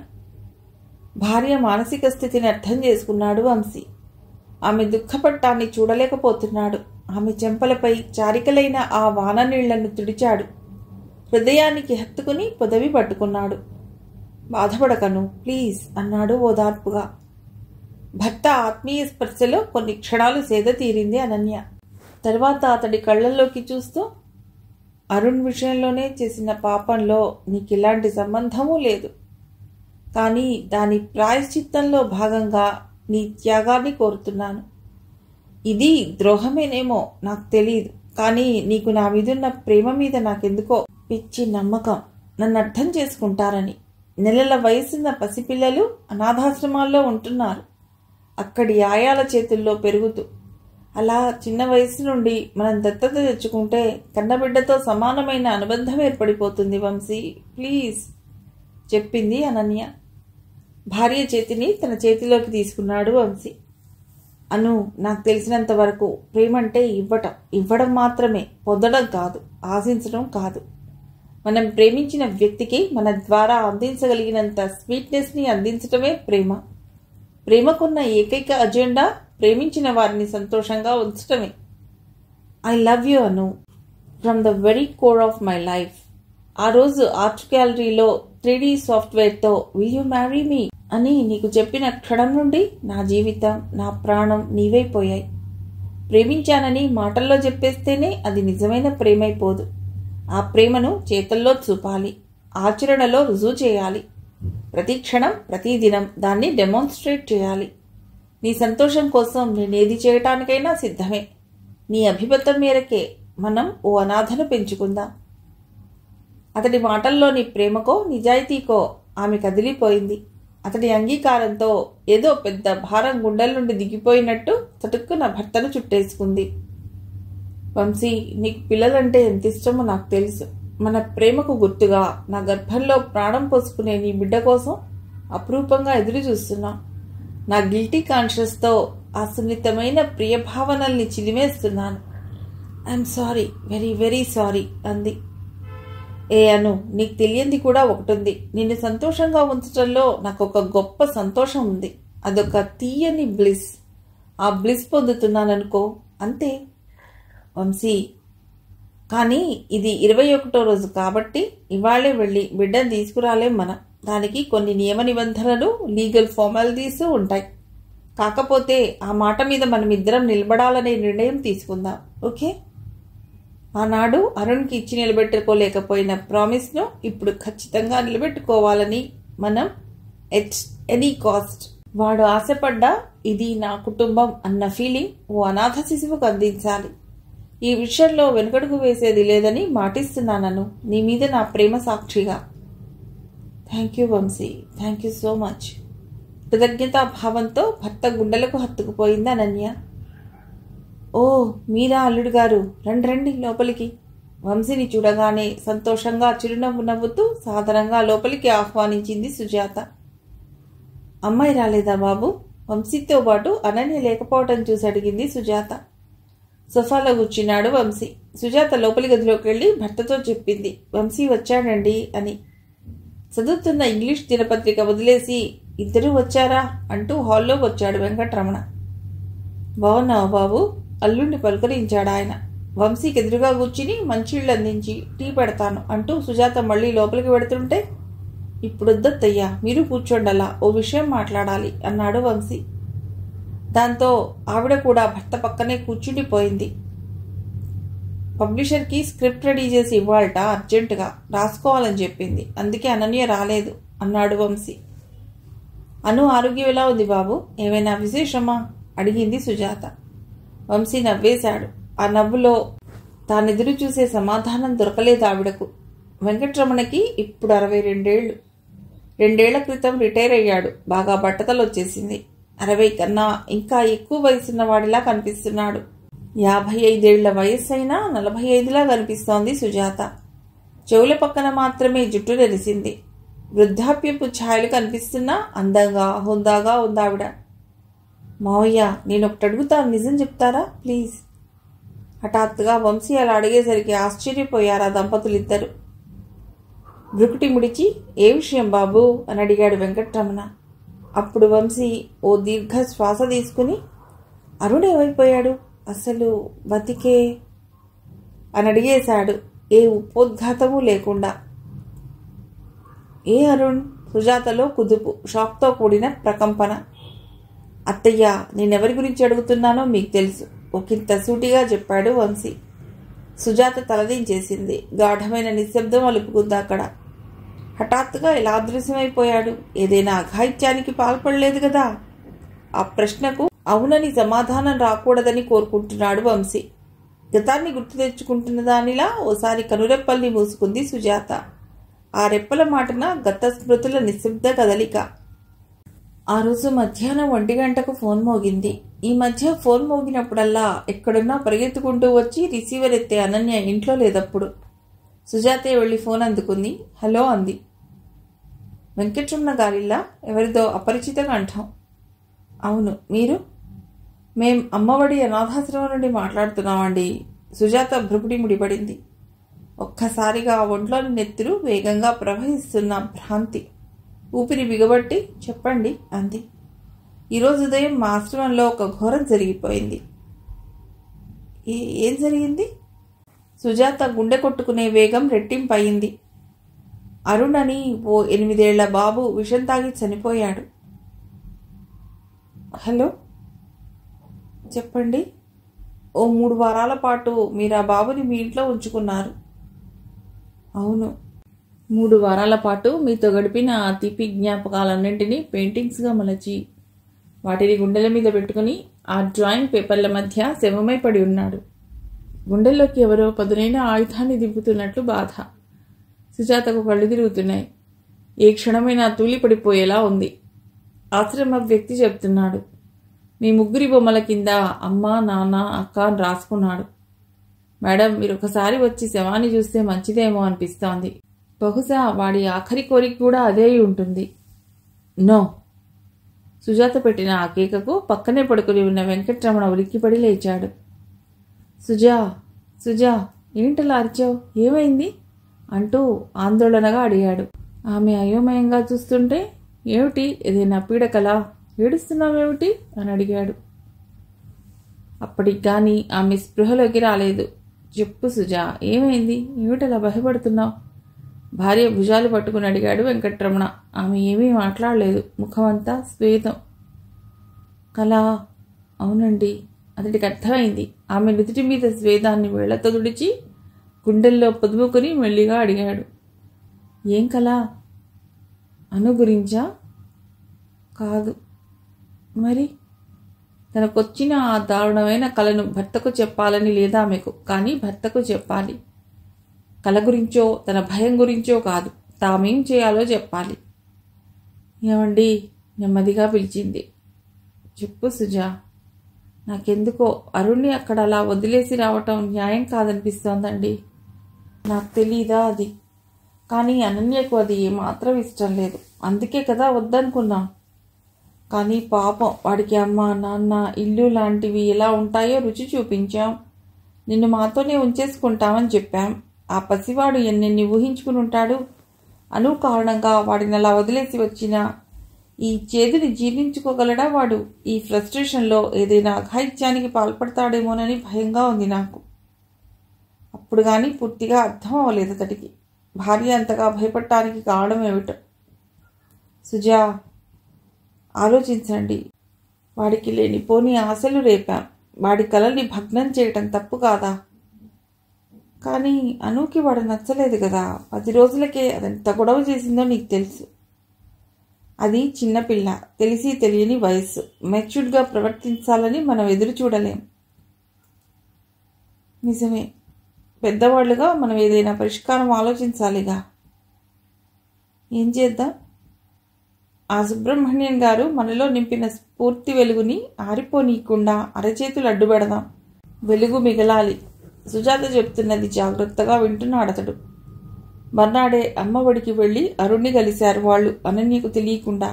భార్య మానసిక స్థితిని అర్థం చేసుకున్నాడు వంశీ. ఆమె దుఃఖపట్టాన్ని చూడలేకపోతున్నాడు. ఆమె చెంపలపై చారికలైన ఆ వాన నీళ్లను తుడిచాడు. హృదయానికి హత్తుకుని పొదవి పట్టుకున్నాడు. బాధపడకను ప్లీజ్ అన్నాడు ఓదార్పుగా. భర్త ఆత్మీయ స్పర్శలో కొన్ని క్షణాలు సేద తీరింది అనన్య. తర్వాత అతడి కళ్ళల్లోకి చూస్తూ, అరుణ్ విషయంలోనే చేసిన పాపంలో నీకిలాంటి సంబంధమూ లేదు, కానీ దాని ప్రాయశ్చిత్తంలో భాగంగా నీ త్యాగాన్ని కోరుతున్నాను. ఇది ద్రోహమేనేమో నాకు తెలియదు, కానీ నీకు నా మీదున్న ప్రేమ మీద నాకెందుకో పిచ్చి నమ్మకం, నన్ను అర్థం చేసుకుంటారని. నెలల వయసున్న పసిపిల్లలు అనాథాశ్రమాల్లో ఉంటున్నారు, అక్కడి ఆయాల చేతుల్లో పెరుగుతూ. అలా చిన్న వయసు నుండి మనం దత్తత తెచ్చుకుంటే కన్నబిడ్డతో సమానమైన అనుబంధం ఏర్పడిపోతుంది వంశీ, ప్లీజ్ చెప్పింది అనన్య. భార్య చేతిని తన చేతిలోకి తీసుకున్నాడు వంశీ. అను, నాకు తెలిసినంత వరకు ప్రేమంటే ఇవ్వడం మాత్రమే, పొందడం కాదు, ఆశించడం కాదు. మనం ప్రేమించిన వ్యక్తికి మన ద్వారా అందించగలిగినంత స్వీట్నెస్ని అందించడమే ప్రేమ. ప్రేమకున్న ఏకైక అజెండా ప్రేమించిన వారిని సంతోషంగా ఉంచడమే. I love you Anu, from the very core of my life. ఆ రోజు ఆర్ట్ గ్యాలరీలో 3D సాఫ్ట్వేర్తో విల్ యూ మ్యారీ మీ అని నీకు చెప్పిన క్షణం నుండి నా జీవితం, నా ప్రాణం నీవైపోయాయి. ప్రేమించానని మాటల్లో చెప్పేస్తేనే అది నిజమైన ప్రేమైపోదు. ఆ ప్రేమను చేతల్లో చూపాలి, ఆచరణలో రుజువు చేయాలి. ప్రతి క్షణం ప్రతి దినం దాన్ని డెమాన్స్ట్రేట్ చేయాలి. నీ సంతోషం కోసం నేనేది చేయటానికైనా సిద్ధమే. నీ అభిమతం మేరకే మనం ఓ అనాథను పెంచుకుందాం. అతడి మాటల్లోని ప్రేమకో నిజాయితీకో ఆమె కదిలిపోయింది. అతడి అంగీకారంతో ఏదో పెద్ద భారం గుండెల నుండి దిగిపోయినట్టు చటుక్కున భర్తను చుట్టేసుకుంది. వంశీ, నీకు పిల్లలంటే ఎంత ఇష్టమో నాకు తెలుసు. మన ప్రేమకు గుర్తుగా నా గర్భంలో ప్రాణం పోసుకునే నీ బిడ్డ కోసం అపురూపంగా ఎదురు చూస్తున్నా. నా గిల్టీ కాన్షియస్తో ఆ సున్నితమైన ప్రియ భావనల్ని చిలిమేస్తున్నాను. I'm sorry, very very sorry అంది. అను, నీకు తెలియంది కూడా ఒకటుంది. నిన్ను సంతోషంగా ఉంచటంలో నాకు ఒక గొప్ప సంతోషం ఉంది. అదొక తీయని బ్లిస్. ఆ బ్లిస్ పొందుతున్నాననుకో, అంతే. వంశీ, కానీ ఇది 21వ రోజు కాబట్టి ఇవాళే వెళ్ళి బిడ్డను తీసుకురాలేం మనం. దానికి కొన్ని నియమ నిబంధనలు, లీగల్ ఫార్మాలిటీస్ ఉంటాయి. కాకపోతే ఆ మాట మీద మనమిద్దరం నిలబడాలనే నిర్ణయం తీసుకుందాం, ఓకే? ఆనాడు అరుణ్కి ఇచ్చి నిలబెట్టుకోలేకపోయిన ప్రామిస్ను ఇప్పుడు ఖచ్చితంగా నిలబెట్టుకోవాలని మనం ఎట్ ఎనీ కాస్ట్. వాడు ఆశపడ్డా ఇది నా కుటుంబం అన్న ఫీలింగ్ ఓ అనాథ శిశువుకు అందించాలి. ఈ విషయంలో వెనుకడుగు వేసేది లేదని మాటిస్తున్నాను, నీ మీద నా ప్రేమ సాక్షిగా. Thank you Vamshi, thank you so much. కృతజ్ఞతాభావంతో భర్త గుండెలకు హత్తుకుపోయింది అనన్య. ఓ, మీరా అల్లుడు గారు, రండి రండి లోపలికి. వంశీని చూడగానే సంతోషంగా చిరునవ్వు నవ్వుతూ సాధారణంగా లోపలికి ఆహ్వానించింది సుజాత. అమ్మాయి రాలేదా బాబు? వంశీతో పాటు అనన్య లేకపోవటం చూసి అడిగింది సుజాత. సోఫాలో కూర్చున్నాడు వంశీ. సుజాత లోపలి గదిలోకి వెళ్ళి భర్తతో చెప్పింది, వంశీ వచ్చాడండి అని. చదువుతున్న ఇంగ్లీష్ దినపత్రిక వదిలేసి ఇద్దరూ వచ్చారా అంటూ హాల్లో వచ్చాడు వెంకటరమణ. బాగున్నావా బాబు? అల్లుండి పలుకరించాడు ఆయన. వంశీకి ఎదురుగా కూర్చుని మంచిళ్ళు అందించి టీ పెడతాను అంటూ సుజాత మళ్ళీ లోపలికి పెడుతుంటే, ఇప్పుడొద్దత్తయ్యా, మీరు కూర్చోండలా, ఓ విషయం మాట్లాడాలి అన్నాడు వంశీ. దాంతో ఆవిడ కూడా భర్త పక్కనే కూర్చుండిపోయింది. పబ్లిషర్కి స్క్రిప్ట్ రెడీ చేసి ఇవ్వాలట, అర్జెంటుగా రాసుకోవాలని చెప్పింది. అందుకే అనన్య రాలేదు అన్నాడు వంశీ. అను ఆరోగ్యం ఎలా ఉంది బాబు? ఏమైనా విశేషమా అడిగింది సుజాత. వంశీ నవ్వేశాడు. ఆ నవ్వులో తానెదురు చూసే సమాధానం దొరకలేదు ఆవిడకు. వెంకటరమణకి ఇప్పుడు 62 2 క్రితం రిటైర్ అయ్యాడు. బాగా బట్టతలు వచ్చేసింది. 60 కన్నా ఇంకా ఎక్కువ వయసున్న వాడిలా కనిపిస్తున్నాడు. 55 వయస్సు అయినా 45లా కనిపిస్తోంది సుజాత. చెవుల పక్కన మాత్రమే జుట్టు నెరిసింది. వృద్ధాప్యపు ఛాయలు కనిపిస్తున్నా అందంగా హుందాగా ఉందావిడ. మావయ్య, నేను ఒకటి అడుగుతాను, నిజం చెప్తారా ప్లీజ్? హఠాత్తుగా వంశీ అలా అడిగేసరికి ఆశ్చర్యపోయారు ఆ దంపతులిద్దరు. బ్రుకుటి ముడిచి, ఏ విషయం బాబు అని అడిగాడు వెంకటరమణ. అప్పుడు వంశీ ఓ దీర్ఘ శ్వాస తీసుకుని, అరుణ్ ఏమైపోయాడు అసలు, బతికే అని అడిగేశాడు ఏ ఉపోద్ఘాతము లేకుండా. ఏ అరుణ్? సుజాతలో కుదుపు, షాక్తో కూడిన ప్రకంపన. అత్తయ్య, నేనెవరి గురించి అడుగుతున్నానో మీకు తెలుసు, ఒకంత సూటిగా చెప్పాడు వంశీ. సుజాత తలదించేసింది. గాఢమైన నిశ్శబ్దం అలుపుకుంది అక్కడ. హఠాత్తుగా ఎలా అదృశ్యమైపోయాడు? ఏదైనా అఘాయిత్యానికి పాల్పడలేదు కదా? ఆ ప్రశ్నకు అవునని సమాధానం రాకూడదని కోరుకుంటున్నాడు వంశీ. గతాన్ని గుర్తు తెచ్చుకుంటున్న దానిలా ఓసారి కనురెప్పల్ని మూసుకుంది సుజాత. ఆ రెప్పల మాటన గత స్మృతుల నిశ్శబ్ద కదలిక. ఆ రోజు మధ్యాహ్నం 1 గంటకు ఫోన్ మోగింది. ఈ మధ్య ఫోన్ మోగినప్పుడల్లా ఎక్కడున్నా పరిగెత్తుకుంటూ వచ్చి రిసీవర్ ఎత్తే అనన్య ఇంట్లో లేదప్పుడు. సుజాతే వెళ్ళి ఫోన్ అందుకుంది. హలో అంది. వెంకటరమణ గారిల్లా? ఎవరిదో అపరిచిత కంఠం. అవును, మీరు? మేం అమ్మఒడి అనాథాశ్రమం నుండి మాట్లాడుతున్నామండి. సుజాత భ్రుకుడి ముడిపడింది. ఒక్కసారిగా ఒంట్లోని నెత్తురు వేగంగా ప్రవహిస్తున్న భ్రాంతి. ఊపిరి బిగబట్టి చెప్పండి అంది. ఈరోజు ఉదయం మా ఆశ్రమంలో ఒక ఘోరం జరిగిపోయింది. ఏం జరిగింది? సుజాత గుండె కొట్టుకునే వేగం రెట్టింపయింది. అరుణ్ అని ఓ 8 ఏళ్ల బాబు విషం తాగి చనిపోయాడు. హలో, చెప్పండి. ఓ 3 వారాల పాటు మీరు ఆ బాబుని మీ ఇంట్లో ఉంచుకున్నారు. అవును. 3 వారాల పాటు మీతో గడిపిన ఆ తీపి జ్ఞాపకాలన్నింటినీ పెయింటింగ్స్గా మలచి వాటిని గుండెల మీద పెట్టుకుని ఆ డ్రాయింగ్ పేపర్ల మధ్య శవమై పడి ఉన్నాడు. గుండెల్లోకి ఎవరో పదునైన ఆయుధాన్ని దింపుతున్నట్లు బాధ. సుజాతకు కళ్ళు తిరుగుతున్నాయి. ఏ క్షణమైనా తూలిపడిపోయేలా ఉంది. ఆశ్రమ వ్యక్తి చెప్తున్నాడు. మీ 3 బొమ్మల కింద అమ్మ, నాన్న, అక్క అని రాసుకున్నాడు. మేడం, మీరు ఒకసారి వచ్చి శవాన్ని చూస్తే మంచిదేమో అనిపిస్తోంది. బహుశా వాడి ఆఖరి కోరిక కూడా అదే ఉంటుంది. నో. సుజాత పెట్టిన ఆ కేకకు పక్కనే పడుకుని ఉన్న వెంకట్రమణ ఉలిక్కిపడి లేచాడు. సుజా, సుజా, ఏంటలా అరిచావు? ఏమైంది అంటూ ఆందోళనగా అడిగాడు. ఆమె అయోమయంగా చూస్తుంటే, ఏమిటి, ఏదైనా పీడకలా? ఏడుస్తున్నావేమిటి అని అడిగాడు. అప్పటికి కానీ ఆమె స్పృహలోకి రాలేదు. చెప్పు సుజా, ఏమైంది? ఏమిటలా భయపడుతున్నావు? భార్య భుజాలు పట్టుకుని అడిగాడు వెంకట్రమణ. ఆమె ఏమీ మాట్లాడలేదు. ముఖమంతా స్వేదం. కళా? అవునండి. అతడికి అర్థమైంది. ఆమె నుదుటి మీద స్వేదాన్ని వేళ్లతో తుడిచి గుండెల్లో పొదుముకుని మెల్లిగా అడిగాడు. ఏం కళ? అను గురించా? కాదు. మరి? తనకొచ్చిన ఆ దారుణమైన కళను భర్తకు చెప్పాలని లేదా ఆమెకు, కానీ భర్తకు చెప్పాలి. కళ గురించో తన భయం గురించో కాదు, తామేం చేయాలో చెప్పాలి. ఏమండి? నెమ్మదిగా పిలిచింది. చెప్పు సుజా. నాకెందుకో అరుణ్ణి అక్కడ అలా వదిలేసి రావటం న్యాయం కాదనిపిస్తోందండి. నాకు తెలీదా అది? కానీ అనన్యకు అది ఏమాత్రం ఇష్టం లేదు. అందుకే కదా వద్దనుకున్నా. కానీ పాపం వాడికి అమ్మ, నాన్న, ఇల్లు లాంటివి ఎలా ఉంటాయో రుచి చూపించాం. నిన్ను మాతోనే ఉంచేసుకుంటామని చెప్పాం. ఆ పసివాడు ఎన్నెన్ని ఊహించుకుని ఉంటాడు. అను కారణంగా వాడిని అలా వదిలేసి వచ్చిన ఈ చేదుని జీర్ణించుకోగలడా వాడు? ఈ ఫ్రస్ట్రేషన్లో ఏదైనా అఘాయిత్యానికి పాల్పడతాడేమోనని భయంగా ఉంది నాకు. అప్పుడు కానీ పూర్తిగా అర్థం అవ్వలేదు అతడికి భార్య అంతగా భయపడటానికి కారణం ఏమిటో. సుజా, ఆలోచించండి. వాడికి లేనిపోని ఆశలు రేపాం. వాడి కలల్ని భగ్నం చేయటం తప్పు కాదా? కానీ అనూకి వాడు నచ్చలేదు కదా. 10 రోజులకే అదంత గొడవ చేసిందో నీకు తెలుసు. అది చిన్నపిల్ల, తెలిసి తెలియని వయస్సు. మెచ్యూర్డ్గా ప్రవర్తించాలని మనం ఎదురు చూడలేం. నిజమే. పెద్దవాళ్ళుగా మనం ఏదైనా పరిష్కారం ఆలోచించాలిగా. ఏం చేద్దాం? ఆ సుబ్రహ్మణ్యం గారు మనలో నింపిన స్ఫూర్తి వెలుగుని ఆరిపోనీయకుండా అరచేతులు అడ్డుపెడదాం. వెలుగు మిగలాలి. సుజాత చెప్తున్నది జాగ్రత్తగా వింటున్నాడతడు. మర్నాడే అమ్మఒడికి వెళ్ళి అరుణ్ణి కలిశారు వాళ్ళు, అనన్యకు తెలియకుండా.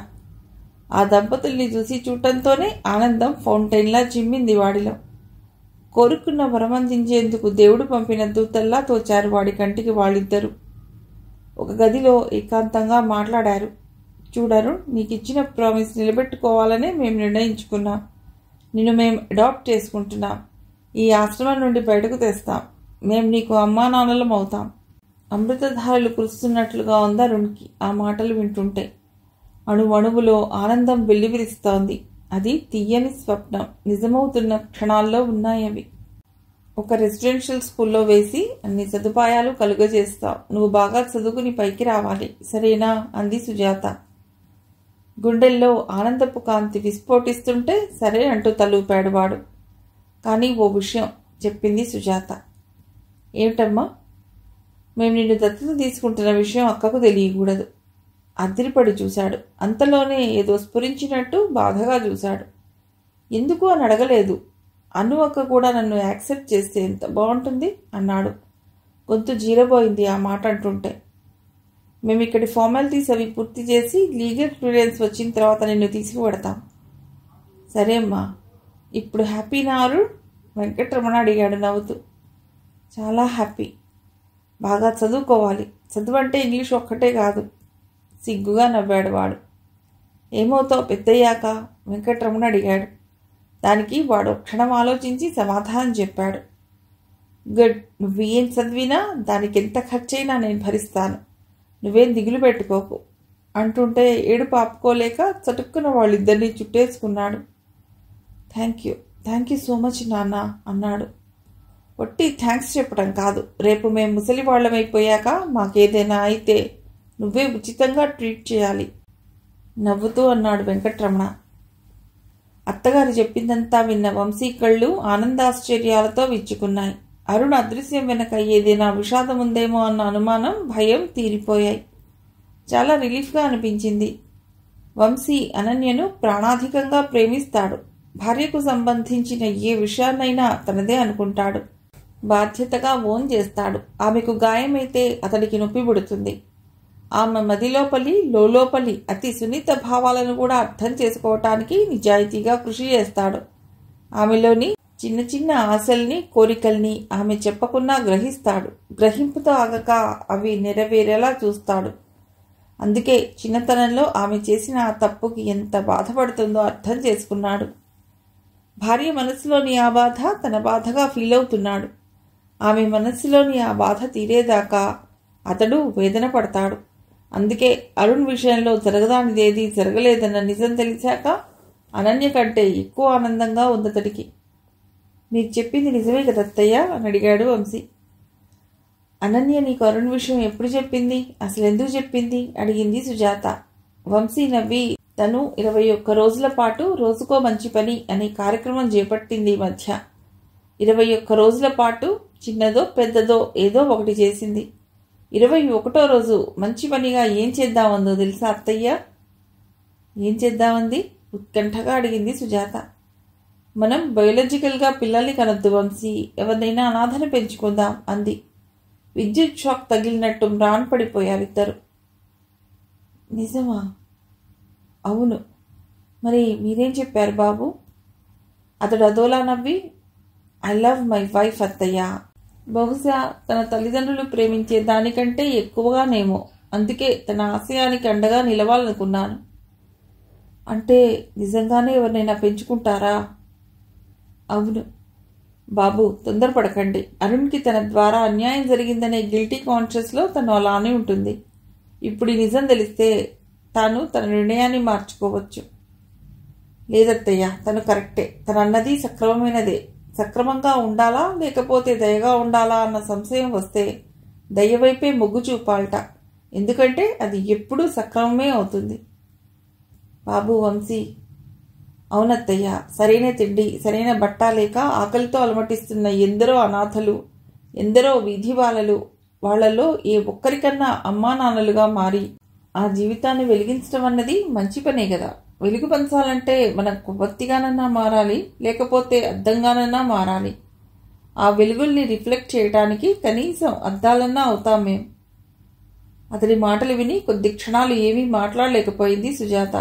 ఆ దంపతుల్ని చూసి చూడటంతోనే ఆనందం ఫౌంటైన్లా చిమ్మింది వాడిలో. కోరుకున్న వరమందించేందుకు దేవుడు పంపిన దూతల్లా తోచారు వాడి కంటికి వాళ్ళిద్దరూ. ఒక గదిలో ఏకాంతంగా మాట్లాడారు. చూడరు, నీకిచ్చిన ప్రామిస్ నిలబెట్టుకోవాలనే మేము నిర్ణయించుకున్నాం. నిన్ను మేము అడాప్ట్ చేసుకుంటున్నాం. ఈ ఆశ్రమం నుండి బయటకు తెస్తాం. మేం నీకు అమ్మా నాన్నలం అవుతాం. అమృతధారలు కురుస్తున్నట్లుగా ఉంది అరుణ్కి ఆ మాటలు వింటుంటే. అణువణువులో ఆనందం వెల్లివిరుస్తోంది. అది తీయని స్వప్నం నిజమవుతున్న క్షణాల్లో ఉన్నాయవి. ఒక రెసిడెన్షియల్ స్కూల్లో వేసి అన్ని సదుపాయాలు కలుగజేస్తావు. నువ్వు బాగా చదువుకుని పైకి రావాలి, సరేనా? అంది సుజాత. గుండెల్లో ఆనందపు కాంతి విస్ఫోటిస్తుంటే సరే అంటూ తలూపాడు వాడు. కానీ ఓ విషయం చెప్పింది సుజాత. ఏమిటమ్మా? మేము నిన్ను దత్తత తీసుకుంటున్న విషయం అక్కకు తెలియకూడదు. అదిరిపడి చూశాడు. అంతలోనే ఏదో స్ఫురించినట్టు బాధగా చూశాడు. ఎందుకు అని అడగలేదు. అను అక్క కూడా నన్ను యాక్సెప్ట్ చేస్తే ఎంత బాగుంటుంది అన్నాడు. గొంతు జీరబోయింది ఆ మాట అంటుంటే. మేము ఇక్కడి ఫార్మాలిటీస్ అవి పూర్తి చేసి లీగల్ క్లియరెన్స్ వచ్చిన తర్వాత నిన్ను తీసుకువెడతాం. సరే అమ్మా. ఇప్పుడు హ్యాపీనా అరుణ్? వెంకట్రమణ అడిగాడు నవ్వుతూ. చాలా హ్యాపీ. బాగా చదువుకోవాలి. చదువు అంటే ఇంగ్లీష్ ఒక్కటే కాదు. సిగ్గుగా నవ్వాడు వాడు. ఏమవుతావు పెద్దయ్యాక? వెంకట్రమణ అడిగాడు. దానికి వాడు క్షణం ఆలోచించి సమాధానం చెప్పాడు. గుడ్. నువ్వు ఏం చదివినా దానికి ఎంత ఖర్చైనా నేను భరిస్తాను. నువ్వేం దిగులు పెట్టుకోకు అంటుంటే ఏడుపు ఆపుకోలేక చటుక్కున వాళ్ళిద్దరినీ చుట్టేసుకున్నాడు. థ్యాంక్ యూ సో మచ్ నాన్న అన్నాడు. ఒట్టి థ్యాంక్స్ చెప్పడం కాదు. రేపు మేము ముసలి వాళ్ళమైపోయాక మాకేదైనా అయితే నువ్వే ఉచితంగా ట్రీట్ చేయాలి నవ్వుతూ అన్నాడు వెంకట్రమణ. అత్తగారు చెప్పిందంతా విన్న వంశీ కళ్ళు ఆనందాశ్చర్యాలతో విచ్చుకున్నాయి. అరుణ్ అదృశ్యం వెనక ఏదైనా విషాదం ఉందేమో అన్న అనుమానం, భయం తీరిపోయాయి. చాలా రిలీఫ్గా అనిపించింది. వంశీ అనన్యను ప్రాణాధికంగా ప్రేమిస్తాడు. భార్యకు సంబంధించిన ఏ విషయాన్నైనా తనదే అనుకుంటాడు. బాధ్యతగా ఓన్ చేస్తాడు. ఆమెకు గాయమైతే అతడికి నొప్పి పుడుతుంది. ఆమె మదిలోపలి లోపలి అతి సున్నిత భావాలను కూడా అర్థం చేసుకోవటానికి నిజాయితీగా కృషి చేస్తాడు. ఆమెలోని చిన్న చిన్న ఆశల్ని, కోరికల్ని ఆమె చెప్పకున్నా గ్రహిస్తాడు. గ్రహింపుతో ఆగక అవి నెరవేరేలా చూస్తాడు. అందుకే చిన్నతనంలో ఆమె చేసిన ఆ తప్పుకి ఎంత బాధపడుతుందో అర్థం చేసుకున్నాడు. భార్య మనసులోని ఆ బాధ తన బాధగా ఫీల్ అవుతున్నాడు. ఆమె మనస్సులోని ఆ బాధ తీరేదాకా అతడు వేదన పడతాడు. అందుకే అరుణ్ విషయంలో జరగదానిదేది జరగలేదన్న నిజం తెలిసాక అనన్య కంటే ఎక్కువ ఆనందంగా ఉందతడికి. నీకు చెప్పింది నిజమే కదత్తయ్య అని అడిగాడు వంశీ. అనన్య నీకు అరుణ్ విషయం ఎప్పుడు చెప్పింది, అసలు ఎందుకు చెప్పింది అడిగింది సుజాత. వంశీ నవ్వి తను 21 రోజుల పాటు రోజుకో మంచి పని అనే కార్యక్రమం చేపట్టింది ఈ మధ్య. 21 రోజుల పాటు చిన్నదో పెద్దదో ఏదో ఒకటి చేసింది. 21వ రోజు మంచి పనిగా ఏం చేద్దామందో తెలుసా అత్తయ్య? ఏం చేద్దామంది ఉత్కంఠగా అడిగింది సుజాత. మనం బయోలాజికల్గా పిల్లల్ని కనొద్దు వంశీ, ఎవరినైనా అనాథను పెంచుకుందాం అంది. విద్యుత్ షాక్ తగిలినట్టు మ్రాన్ పడిపోయారిద్దరు. నిజమా? అవును. మరి మీరేం చెప్పారు బాబు? అతడు అదోలా నవ్వి ఐ లవ్ మై వైఫ్ అత్తయ్య. బహుశా తన తల్లిదండ్రులు ప్రేమించే దానికంటే ఎక్కువగానేమో. అందుకే తన ఆశయానికి అండగా నిలవాలనుకున్నాను. అంటే నిజంగానే ఎవరినైనా పెంచుకుంటారా? అవును. బాబు తొందరపడకండి. అరుణ్కి తన ద్వారా అన్యాయం జరిగిందనే గిల్టీ కాన్షియస్లో తను అలానే ఉంటుంది. ఇప్పుడు ఈ నిజం తెలిస్తే తాను తన నిర్ణయాన్ని మార్చుకోవచ్చు. లేదత్తయ్య, తను కరెక్టే. తను అన్నది సక్రమమైనదే. సక్రమంగా ఉండాలా లేకపోతే దయగా ఉండాలా అన్న సంశయం వస్తే దయవైపే మొగ్గు చూపాలట. ఎందుకంటే అది ఎప్పుడూ సక్రమమే అవుతుంది. బాబు వంశీ. అవునత్తయ్య, సరైన తిండి, సరైన బట్ట లేక ఆకలితో అలమటిస్తున్న ఎందరో అనాథలు, ఎందరో వీధి బాలలు, వాళ్లలో ఏ ఒక్కరికన్నా అమ్మా నాన్నలుగా మారి ఆ జీవితాన్ని వెలిగించడం అన్నది మంచి పనే కదా. వెలుగు పంచాలంటే మనం కొవ్వొత్తిగానన్నా మారాలి, లేకపోతే అద్దంగానన్నా మారాలి. ఆ వెలుగుల్ని రిఫ్లెక్ట్ చేయడానికి కనీసం అద్దాలన్నా అవుతాం మేం. అతడి మాటలు విని కొద్ది క్షణాలు ఏమీ మాట్లాడలేకపోయింది సుజాత.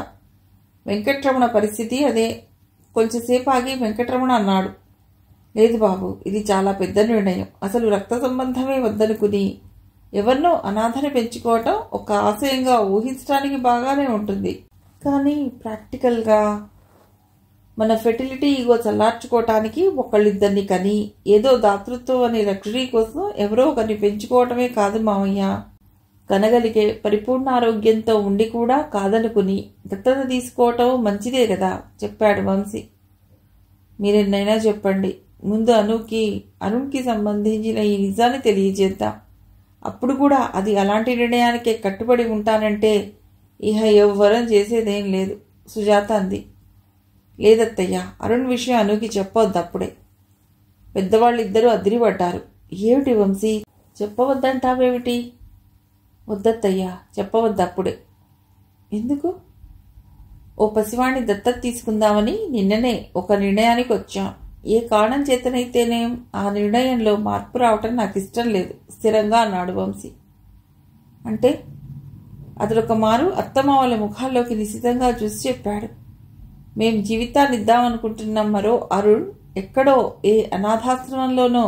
వెంకట్రమణ పరిస్థితి అదే. కొంచెంసేపు ఆగి వెంకట్రమణ అన్నాడు, లేదు బాబు, ఇది చాలా పెద్ద నిర్ణయం. అసలు రక్త సంబంధమే వద్దనుకుని ఎవరినో అనాథని పెంచుకోవటం ఒక ఆశయంగా ఊహించడానికి బాగానే ఉంటుంది. కానీ ప్రాక్టికల్గా మన ఫెర్టిలిటీ ఈగో చల్లార్చుకోవటానికి ఒకళ్ళిద్దరిని కని ఏదో దాతృత్వం అనే లగ్జరీ కోసం ఎవరో ఒకరిని పెంచుకోవటమే కాదు మావయ్య. కనగలిగే పరిపూర్ణ ఆరోగ్యంతో ఉండి కూడా కాదనుకుని దత్తత తీసుకోవటం మంచిదే కదా చెప్పాడు వంశీ. మీరెన్నైనా చెప్పండి. ముందు అరుణ్కి సంబంధించిన ఈ నిజాన్ని తెలియజేద్దాం. అప్పుడు కూడా అది అలాంటి నిర్ణయానికే కట్టుబడి ఉంటానంటే ఇహ ఎవ్వరం చేసేదేం లేదు సుజాత అంది. లేదత్తయ్య, అరుణ్ విషయం అనుకి చెప్పొద్దు అప్పుడే. పెద్దవాళ్ళిద్దరూ అదిరిపడ్డారు. ఏమిటి వంశీ, చెప్పవద్దంటావేమిటి? వద్దత్తయ్యా, చెప్పవద్దప్పుడే. ఎందుకు? ఓ పసివాణ్ణి దత్తత తీసుకుందామని నిన్ననే ఒక నిర్ణయానికి వచ్చాం. ఏ కారణం చేతనైతేనేం ఆ నిర్ణయంలో మార్పు రావటం నాకు ఇష్టం లేదు స్థిరంగా అన్నాడు వంశీ. అంటే? అతడొక మారు అత్తమామల ముఖాల్లోకి నిశితంగా చూసి చెప్పాడు. మేం జీవితాన్ని ఇద్దామనుకుంటున్నాం మరో అరుణ్ ఎక్కడో ఏ అనాథాశ్రమంలోనో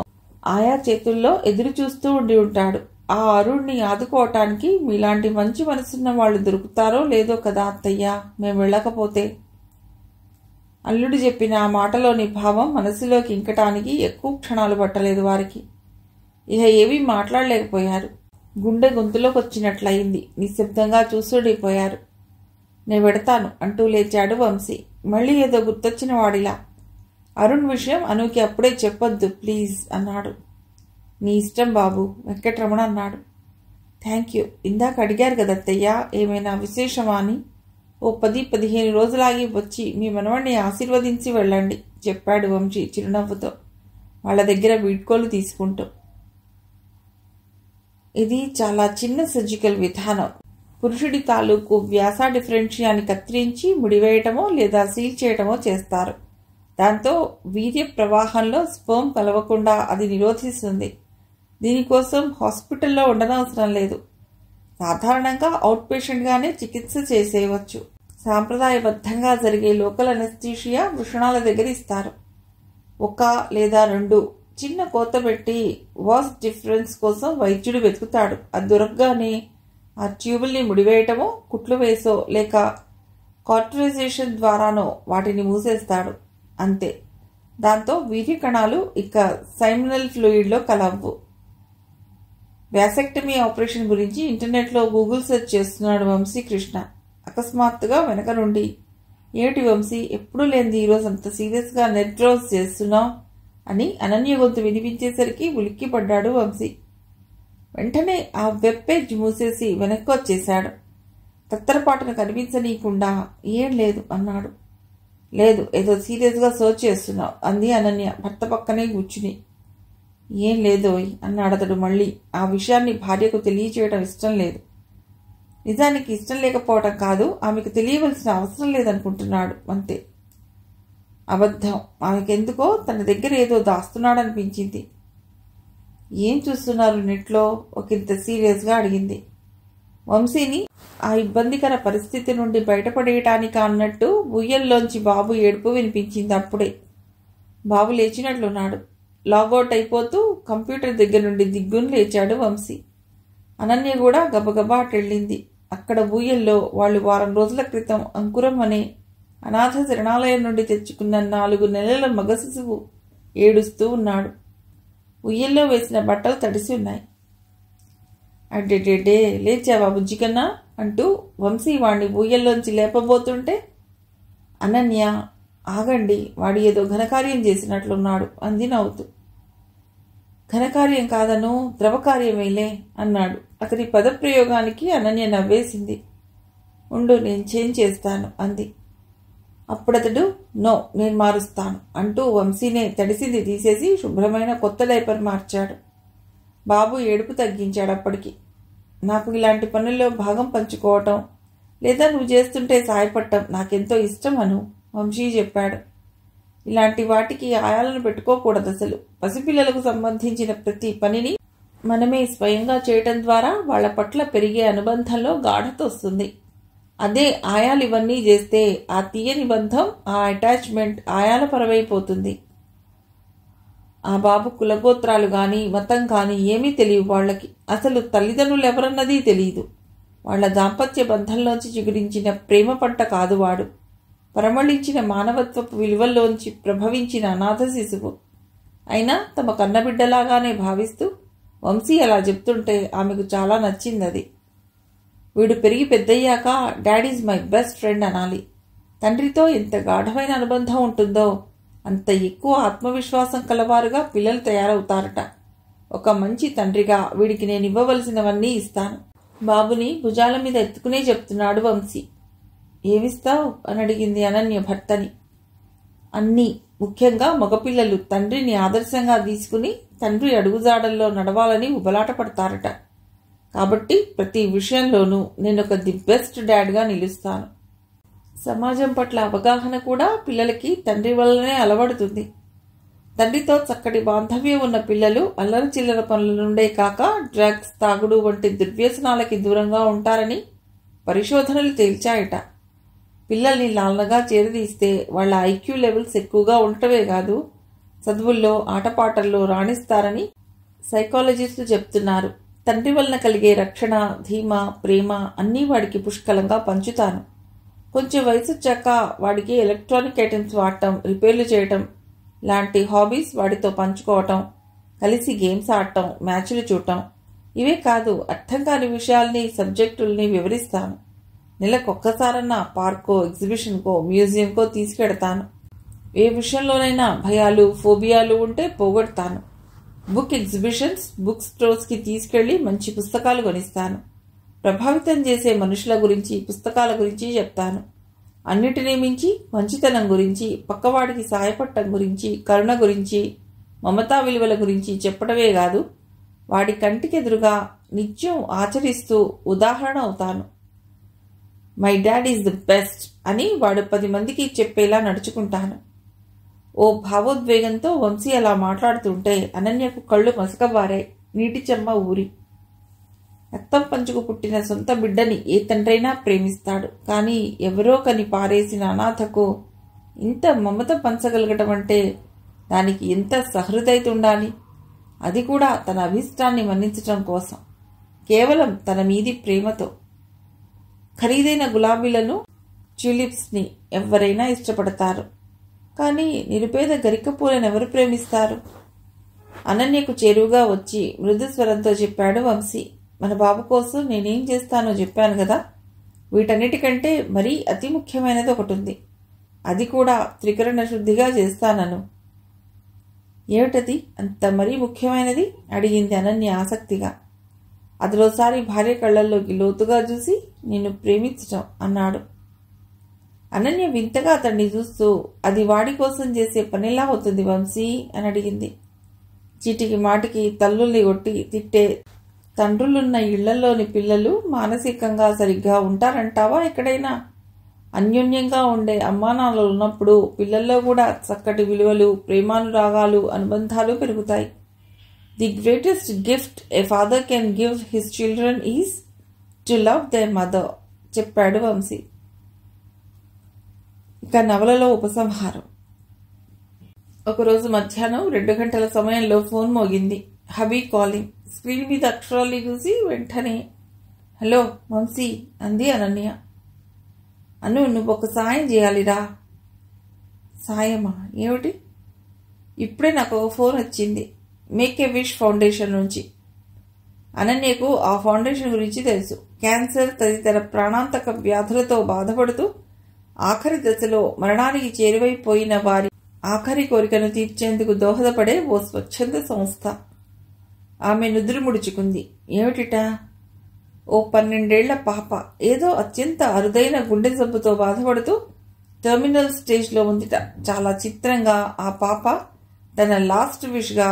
ఆయా చేతుల్లో ఎదురు చూస్తూ ఉండి ఉంటాడు. ఆ అరుణ్ణి ఆదుకోవటానికి మీలాంటి మంచి మనసున్న వాళ్ళు దొరుకుతారో లేదో కదా అత్తయ్య మేం వెళ్ళకపోతే. అల్లుడు చెప్పిన ఆ మాటలోని భావం మనసులోకి ఇంకటానికి ఎక్కువ క్షణాలు పట్టలేదు వారికి. ఇహ ఏమీ మాట్లాడలేకపోయారు. గుండె గొంతులోకి వచ్చినట్లయింది. నిశ్శబ్దంగా చూసుడిపోయారు. నే వెడతాను అంటూ లేచాడు వంశీ, మళ్ళీ ఏదో గుర్తొచ్చిన వాడిలా. అరుణ్ విషయం అనుకి అప్పుడే చెప్పొద్దు ప్లీజ్ అన్నాడు. నీ ఇష్టం బాబు, వెంకట్రమణ అన్నాడు. Thank you. ఇందాక అడిగారు కదా అత్తయ్య, ఏమైనా విశేషమా అని. ఓ 10-15 రోజులాగి వచ్చి మీ మనవడిని ఆశీర్వదించి వెళ్ళండి చెప్పాడు వంశీ చిరునవ్వుతో వాళ్ళ దగ్గర వీడ్కోలు తీసుకుంటూ. ఇది చాలా చిన్న సర్జికల్ విధానం. పురుషుడి తాలూకు వ్యాస డిఫరెన్షియాన్ని కత్తిరించి ముడివేయటమో లేదా సీల్ చేయటమో చేస్తారు. దాంతో వీర్య ప్రవాహంలో స్పర్మ్ కలవకుండా అది నిరోధిస్తుంది. దీనికోసం హాస్పిటల్లో ఉండనవసరం లేదు. సాధారణంగా అవుట్ పేషెంట్గానే చికిత్స చేసేయవచ్చు. సాంప్రదాయబద్ధంగా జరిగే లోకల్ అనెస్థీషియా వృషణాల దగ్గర ఇస్తారు. 1 లేదా 2 చిన్న కోత పెట్టి వాస్ డిఫరెన్స్ కోసం వైద్యుడు వెతుకుతాడు. అది దొరకగానే ఆ ట్యూబుల్ని ముడివేయటమో కుట్లు వేసో లేక కార్టరైజేషన్ ద్వారానో వాటిని మూసేస్తాడు. అంతే. దాంతో వీర్య కణాలు ఇక సైమినల్ ఫ్లూయిడ్లో కలవ్వు. వ్యాసెక్టమీ ఆపరేషన్ గురించి ఇంటర్నెట్లో గూగుల్ సెర్చ్ చేస్తున్నాడు వంశీకృష్ణ. అకస్మాత్తుగా వెనక నుండి, ఏమిటి వంశీ, ఎప్పుడూ లేనిది ఈరోజు అంత సీరియస్గా నెట్ బ్రౌజ్ చేస్తున్నావు అని అనన్య గొంతు వినిపించేసరికి ఉలిక్కిపడ్డాడు వంశీ. వెంటనే ఆ వెబ్ పేజ్ మూసేసి వెనక్కి వచ్చేశాడు. తత్తరపాటును కనిపించనీయకుండా ఏం లేదు అన్నాడు. లేదు, ఏదో సీరియస్గా సర్చ్ చేస్తున్నావు అంది అనన్య భర్త పక్కనే కూర్చుని. ఏం లేదోయ్ అన్నాడతడు మళ్ళీ. ఆ విషయాన్ని భార్యకు తెలియచేయడం ఇష్టం లేదు. నిజానికి ఇష్టం లేకపోవటం కాదు, ఆమెకు తెలియవలసిన అవసరం లేదనుకుంటున్నాడు అంతే. అబద్ధం. ఆమెకెందుకో తన దగ్గర ఏదో దాస్తున్నాడనిపించింది. ఏం చూస్తున్నారు నెట్లో? ఒకంత సీరియస్గా అడిగింది. వంశీని ఆ ఇబ్బందికర పరిస్థితి నుండి బయటపడేయటానికి అన్నట్టు ఉయ్యల్లోంచి బాబు ఏడుపు వినిపించింది. అప్పుడే బాబు లేచినట్లున్నాడు. లాగౌట్ అయిపోతూ కంప్యూటర్ దగ్గర నుండి దిగ్గును లేచాడు వంశీ. అనన్య కూడా గబగబా అటెళ్ళింది. అక్కడ ఊయల్లో వాళ్ళు వారం రోజుల క్రితం అంకురం అనే అనాథ శరణాలయం నుండి తెచ్చుకున్న 4 నెలల మగ శిశువు ఏడుస్తూ ఉన్నాడు. ఉయ్యల్లో వేసిన బట్టలు తడిసి ఉన్నాయి. అడ్డెడ్డే, లేచావా బుజ్జికన్నా అంటూ వంశీ వాణ్ణి ఊయల్లోంచి లేపబోతుంటే అనన్య, ఆగండి, వాడు ఏదో ఘనకార్యం చేసినట్లున్నాడు అంది నవ్వుతూ. ఘనకార్యం కాదను, ద్రవకార్యమేలే అన్నాడు. అతని పదప్రయోగానికి అనన్య నవ్వేసింది. ఉండు, నేను చేంజ్ చేస్తాను అంది. అప్పుడతడు, నో, నేను మారుస్తాను అంటూ వంశీనే తడిసింది తీసేసి శుభ్రమైన కొత్త డైపర్ మార్చాడు. బాబు ఏడుపు తగ్గించాడు. అప్పటికి, నాకు ఇలాంటి పనుల్లో భాగం పంచుకోవటం లేదా నువ్వు చేస్తుంటే సాయపడటం నాకెంతో ఇష్టం అను వంశీ చెప్పాడు. ఇలాంటి వాటికి ఆయాలను పెట్టుకోకూడదు అసలు. పసిపిల్లలకు సంబంధించిన ప్రతి పనిని మనమే స్వయంగా చేయటం ద్వారా వాళ్ల పట్ల పెరిగే అనుబంధంలో గాఢత వస్తుంది. అదే ఆయాలు ఇవన్నీ చేస్తే ఆ తీయని బంధం, ఆ అటాచ్మెంట్ ఆయాల పరమైపోతుంది. ఆ బాబు కులగోత్రాలు గాని మతం కాని ఏమీ తెలియవు వాళ్ళకి. అసలు తల్లిదండ్రులు ఎవరన్నది తెలియదు. వాళ్ల దాంపత్య బంధంలోంచి చిగురించిన ప్రేమ పంట కాదు వాడు. పరమళించిన మానవత్వపు విలువల్లోంచి ప్రభవించిన అనాథ శిశువు. అయినా తమ కన్నబిడ్డలాగానే భావిస్తూ వంశీ అలా చెప్తుంటే ఆమెకు చాలా నచ్చిందది. వీడు పెరిగి పెద్దయ్యాక డాడీజ్ మై బెస్ట్ ఫ్రెండ్ అనాలి. తండ్రితో ఎంత గాఢమైన అనుబంధం ఉంటుందో అంత ఎక్కువ ఆత్మవిశ్వాసం కలవారుగా పిల్లలు తయారవుతారట. ఒక మంచి తండ్రిగా వీడికి నేను ఇవ్వవలసినవన్నీ ఇస్తాను. బాబుని భుజాల మీద ఎత్తుకునే చెప్తున్నాడు వంశీ. ఏమిస్తావు అని అడిగింది అనన్య భర్తని. అన్నీ, ముఖ్యంగా మగపిల్లలు తండ్రిని ఆదర్శంగా తీసుకుని తండ్రి అడుగుజాడల్లో నడవాలని ఉబలాట పడతారట. కాబట్టి ప్రతి విషయంలోనూ నేనొక ది బెస్ట్ డాడ్గా నిలుస్తాను. సమాజం పట్ల అవగాహన కూడా పిల్లలకి తండ్రి వల్లనే అలవడుతుంది. తండ్రితో చక్కటి బాంధవ్యం ఉన్న పిల్లలు అల్లరి చిల్లర పనుల నుండే కాక డ్రగ్స్, తాగుడు వంటి దుర్వ్యసనాలకి దూరంగా ఉంటారని పరిశోధనలు తేల్చాయట. పిల్లల్ని లాలనగా చేరదీస్తే వాళ్ల ఐక్యూ లెవెల్స్ ఎక్కువగా ఉండటమే కాదు, చదువుల్లో ఆటపాటల్లో రాణిస్తారని సైకాలజిస్టులు చెప్తున్నారు. తండ్రి వలన కలిగే రక్షణ, ధీమా, ప్రేమ అన్నీ వాడికి పుష్కలంగా పంచుతాను. కొంచెం వయసు వచ్చాక వాడికి ఎలక్ట్రానిక్ ఐటమ్స్ వాడటం, రిపేర్లు చేయటం లాంటి హాబీస్ వాడితో పంచుకోవటం, కలిసి గేమ్స్ ఆడటం, మ్యాచ్లు చూడటం, ఇవే కాదు అర్థం కాని విషయాల్ని, సబ్జెక్టుల్ని వివరిస్తాను. నెలకొక్కసారన్నా పార్కో, ఎగ్జిబిషన్కో, మ్యూజియంకో తీసుకెడతాను. ఏ విషయంలోనైనా భయాలు, ఫోబియాలు ఉంటే పోగొడతాను. బుక్ ఎగ్జిబిషన్స్, బుక్ స్టోర్స్కి తీసుకెళ్లి మంచి పుస్తకాలు కొనిస్తాను. ప్రభావితం చేసే మనుషుల గురించి, పుస్తకాల గురించి చెప్తాను. అన్నిటినీ మించి మంచితనం గురించి, పక్కవాడికి సాయపడటం గురించి, కరుణ గురించి, మమతా విలువల గురించి చెప్పడమే కాదు, వాడి కంటికెదురుగా నిత్యం ఆచరిస్తూ ఉదాహరణ అవుతాను. My dad is the best అని వాడు 10 మందికి చెప్పేలా నడుచుకుంటాను. ఓ భావోద్వేగంతో వంశీ అలా మాట్లాడుతుంటే అనన్యకు కళ్ళు మసకబారాయి. నీటి చెమ్మ ఊరి. రక్తం పంచుకు పుట్టిన సొంత బిడ్డని ఏ తండ్రైనా ప్రేమిస్తాడు. కానీ ఎవరో కని పారేసిన అనాథకు ఇంత మమత పంచగలగటం అంటే దానికి ఎంత సహృదయత ఉండాలి. అది కూడా తన అభిష్టాన్ని మన్నించటం కోసం, కేవలం తన మీది ప్రేమతో. ఖరీదైన గులాబీలను, ట్యూలిప్స్ని ఎవరైనా ఇష్టపడతారు. కానీ నిరుపేద గరిక పూలను ఎవరు ప్రేమిస్తారు? అనన్యకు చేరువుగా వచ్చి మృదు స్వరంతో చెప్పాడు వంశీ. మన బాబు కోసం నేనేం చేస్తానో చెప్పాను కదా. వీటన్నిటికంటే మరీ అతి ముఖ్యమైనది ఒకటి ఉంది. అది కూడా త్రికరణ శుద్ధిగా చేస్తానను. ఏమిటది అంత మరీ ముఖ్యమైనది? అడిగింది అనన్య ఆసక్తిగా. అదిలోసారి భార్య కళ్ళల్లోకి లోతుగా చూసి నిన్ను ప్రేమించటం అన్నాడు. అనన్య వింతగా అతన్ని చూస్తూ, అది వాడి కోసం చేసే పనిలా అవుతుంది వంశీ అని అడిగింది. చీటికి మాటికి తల్లుల్ని కొట్టి తిట్టే తండ్రులున్న ఇళ్లలోని పిల్లలు మానసికంగా సరిగ్గా ఉంటారంటావా? ఎక్కడైనా అన్యోన్యంగా ఉండే అమ్మానాన్నలు ఉన్నప్పుడు పిల్లల్లో కూడా చక్కటి విలువలు, ప్రేమానురాగాలు, అనుబంధాలు పెరుగుతాయి. The greatest gift A father can give his children is to love there mother చెప్పాడు వంశీ. ఇక నవలలో ఉపసంహారం. ఒకరోజు మధ్యాహ్నం 2 గంటల సమయంలో ఫోన్ మోగింది. Hubby calling. స్క్రీన్ మీద అక్షరాలు చూసి వెంటనే హలో వంశీ అంది అనన్య. నువ్వు ఒక సాయం చేయాలిరా. సాయమా? ఏమిటి? ఇప్పుడే నాకు ఒక ఫోన్ వచ్చింది మేక్ ఏ విష్ ఫౌండేషన్ నుంచి. అనన్యకు ఆ ఫౌండేషన్ గురించి తెలుసు. క్యాన్సర్ తదితర ప్రాణాంతక వ్యాధులతో బాధపడుతూ ఆఖరి దశలో మరణానికి చేరువైపోయిన వారి ఆఖరి కోరికను తీర్చేందుకు దోహదపడే ఓ స్వచ్ఛంద సంస్థ. ఆమె నుదురు ముడుచుకుంది. ఏమిటిటా? ఓ 12 ఏళ్ల పాప ఏదో అత్యంత అరుదైన గుండె జబ్బుతో బాధపడుతూ టెర్మినల్ స్టేజ్లో ఉందిట. చాలా చిత్రంగా ఆ పాప తన లాస్ట్ విష్గా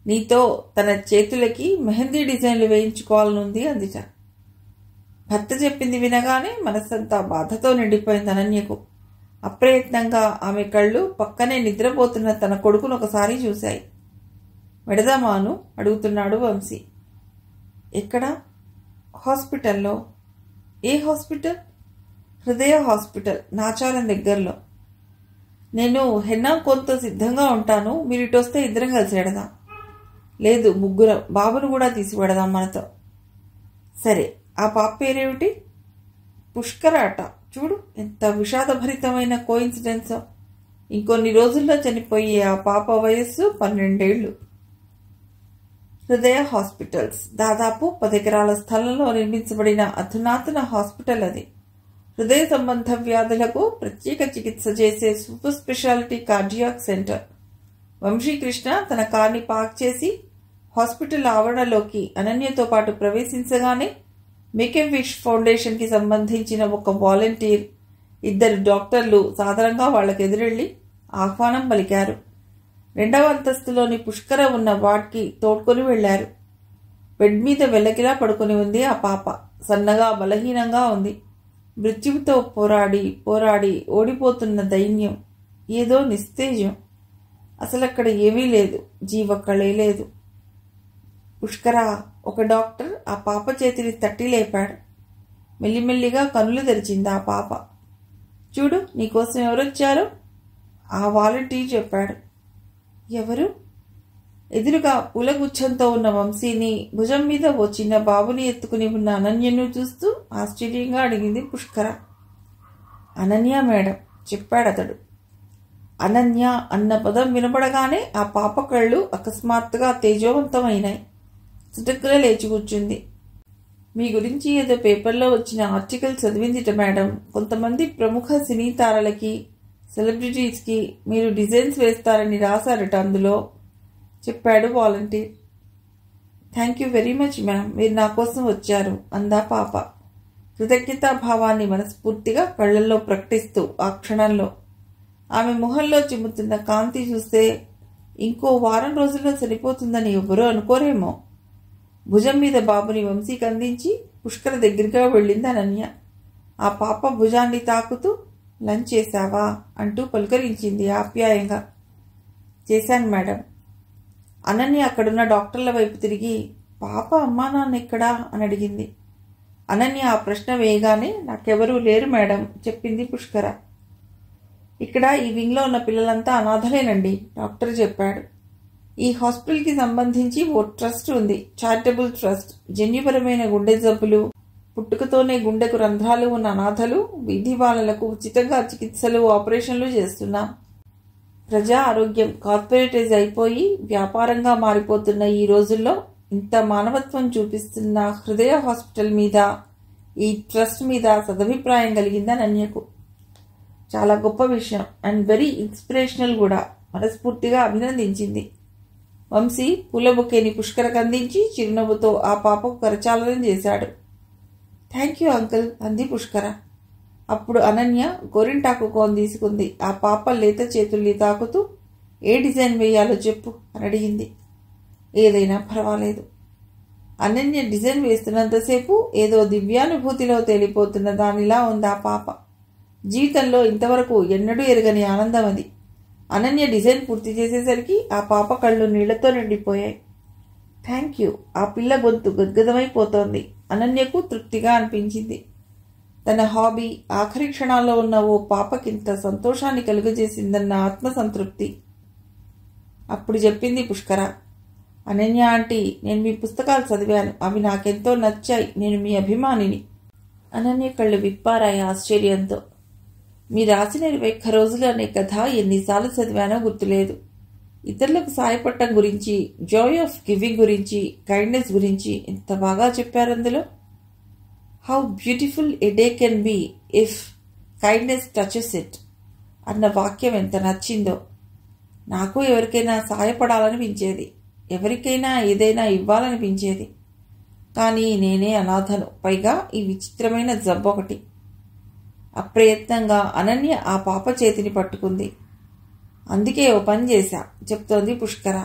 నీతో తన చేతులకి మెహందీ డిజైన్లు వేయించుకోవాలనుంది అందిట. భర్త చెప్పింది వినగానే మనస్సంతా బాధతో నిండిపోయింది అనన్యకు. అప్రయత్నంగా ఆమె కళ్ళు పక్కనే నిద్రపోతున్న తన కొడుకును ఒకసారి చూశాయి. వెడదామాను అడుగుతున్నాడు వంశీ. ఎక్కడా? హాస్పిటల్లో. ఏ హాస్పిటల్? హృదయ హాస్పిటల్, నాచారం దగ్గరలో. నేను హెన్నా కొంత సిద్ధంగా ఉంటాను. మీరు ఇటు వస్తే ఇద్దరం కలిసి వెడదాం. లేదు, ముగ్గురం. బాబును కూడా తీసి పెడదాం మనతో. సరే. ఆ పాప పేరేమిటి? పుష్కర అట. చూడు ఎంత విషాదభరితమైన కోయిన్సిడెన్స్. ఇంకొన్ని రోజుల్లో చనిపోయే ఆ పాప వయస్సు 12 ఏళ్లు. హృదయ హాస్పిటల్స్ దాదాపు 10 ఎకరాల స్థలంలో నిర్మించబడిన అధునాతన హాస్పిటల్ అది. హృదయ సంబంధ వ్యాధులకు ప్రత్యేక చికిత్స చేసే super speciality cardiac centre. Vamsikrishna తన కార్ని పార్క్ చేసి హాస్పిటల్ ఆవరణలోకి అనన్యతో పాటు ప్రవేశించగానే మేక్ ఏ విష్ ఫౌండేషన్కి సంబంధించిన ఒక వాలంటీర్, 2 డాక్టర్లు సాధారణంగా వాళ్లకు ఎదురెళ్లి ఆహ్వానం పలికారు. 2వ అంతస్తులోని పుష్కర ఉన్న వార్డ్కి తోడ్కొని వెళ్లారు. బెడ్ మీద వెల్లకిలా పడుకొని ఉంది ఆ పాప. సన్నగా, బలహీనంగా ఉంది. మృత్యువుతో పోరాడి పోరాడి ఓడిపోతున్న దైన్యం. ఏదో నిస్తేజం. అసలక్కడ ఏమీ లేదు. జీవకళే లేదు. పుష్కర, ఒక డాక్టర్ ఆ పాప చేతిని తట్టి లేపాడు. మెల్లిమెల్లిగా కనులు తెరిచింది ఆ పాప. చూడు, నీకోసం ఎవరొచ్చారో? ఆ వాలంటీర్ చెప్పాడు. ఎవరు? ఎదురుగా పూలగుచ్చంతో ఉన్న వంశీని, భుజం మీద ఓ చిన్న బాబుని ఎత్తుకుని ఉన్న అనన్యను చూస్తూ ఆశ్చర్యంగా అడిగింది పుష్కర. అనన్య మేడం చెప్పాడతడు. అనన్య అన్న పదం వినపడగానే ఆ పాప కళ్ళు అకస్మాత్తుగా తేజోవంతమైనాయి. చిటక్కున లేచి కూర్చుంది. మీ గురించి ఏదో పేపర్లో వచ్చిన ఆర్టికల్ చదివిందిట మేడం. కొంతమంది ప్రముఖ సినీ తారలకి, సెలబ్రిటీస్కి మీరు డిజైన్స్ వేస్తారని రాశారట. అందులో చెప్పాడు volunteer. Thank you very much ma'am, మీరు నా కోసం వచ్చారు అందా పాప కృతజ్ఞతాభావాన్ని మనస్ఫూర్తిగా కళ్లల్లో ప్రకటిస్తూ. ఆ క్షణంలో ఆమె మొహంలో చిమ్ముతున్న కాంతి చూస్తే ఇంకో వారం రోజుల్లో సరిపోతుందని ఎవ్వరూ అనుకోరేమో. భుజం మీద బాబుని వంశీకి అందించి పుష్కర దగ్గరగా వెళ్ళింది అనన్య. ఆ పాప భుజాన్ని తాకుతూ లంచ్ చేశావా అంటూ పలుకరించింది ఆప్యాయంగా. చేశాను మేడం. అనన్య అక్కడున్న డాక్టర్ల వైపు తిరిగి పాప అమ్మా నాన్న ఎక్కడా అని అడిగింది. అనన్య ఆ ప్రశ్న వేయగానే నాకెవరూ లేరు మేడం చెప్పింది పుష్కర. ఇక్కడ ఈ వింగ్లో ఉన్న పిల్లలంతా అనాథలేనండి డాక్టర్ చెప్పాడు. ఈ హాస్పిటల్కి సంబంధించి ఓ ట్రస్ట్ ఉంది, చారిటబుల్ ట్రస్ట్. జన్యుపరమైన గుండె జబ్బులు, పుట్టుకతోనే గుండెకు రంధ్రాలు ఉన్న అనాథలు, వీధి బాలలకు ఉచితంగా చికిత్సలు, ఆపరేషన్లు చేస్తున్నాం. ప్రజా ఆరోగ్యం కార్పొరేటైజ్ అయిపోయి వ్యాపారంగా మారిపోతున్న ఈ రోజుల్లో ఇంత మానవత్వం చూపిస్తున్న హృదయ హాస్పిటల్ మీద, ఈ ట్రస్ట్ మీద సదభిప్రాయం కలిగింది అనన్యకు. చాలా గొప్ప విషయం అండ్ వెరీ ఇన్స్పిరేషనల్ కూడా, మనస్ఫూర్తిగా అభినందించింది. వంశీ పూల బొకేని పుష్కరకు అందించి చిరునవ్వుతో ఆ పాపకు కరచాలనం చేశాడు. థ్యాంక్ యూ అంకుల్ అంది పుష్కర. అప్పుడు అనన్య గోరింటాకు కోన్ తీసుకుంది. ఆ పాప లేత చేతుల్ని తాకుతూ ఏ డిజైన్ వేయాలో చెప్పు అని అడిగింది. ఏదైనా పర్వాలేదు. అనన్య డిజైన్ వేస్తున్నంతసేపు ఏదో దివ్యానుభూతిలో తేలిపోతున్న దానిలా ఉంది ఆ పాప. జీవితంలో ఇంతవరకు ఎన్నడూ ఎరగని ఆనందం అది. అనన్య డిజైన్ పూర్తి చేసేసరికి ఆ పాప కళ్ళు నీళ్లతో నిండిపోయాయి. Thank you. ఆ పిల్ల గొంతు గద్గదమైపోతోంది. అనన్యకు తృప్తిగా అనిపించింది. తన హాబీ ఆఖరి క్షణాల్లో ఉన్న ఓ పాపకింత సంతోషాన్ని కలుగజేసిందన్న ఆత్మసంతృప్తి. అప్పుడు చెప్పింది పుష్కర. అనన్య ఆంటీ, నేను మీ పుస్తకాలు చదివాను, అవి నాకెంతో నచ్చాయి, నేను మీ అభిమానిని. అనన్య కళ్ళు విప్పారాయి ఆశ్చర్యంతో. మీ రాసిన 21 రోజులు అనే కథ ఎన్నిసార్లు చదివానో గుర్తులేదు. ఇతరులకు సాయపడటం గురించి, జాయ్ ఆఫ్ గివింగ్ గురించి, కైండ్నెస్ గురించి ఎంత బాగా చెప్పారు అందులో. How beautiful a day can be if kindness touches it అన్న వాక్యం ఎంత నచ్చిందో. నాకు ఎవరికైనా సాయపడాలనిపించేది, ఎవరికైనా ఏదైనా ఇవ్వాలనిపించేది. కానీ నేనే అనాథను, పైగా ఈ విచిత్రమైన జబ్బొకటి. అప్రయత్నంగా అనన్య ఆ పాప చేతిని పట్టుకుంది. అందుకే ఓ పని చేశా చెప్తోంది పుష్కర.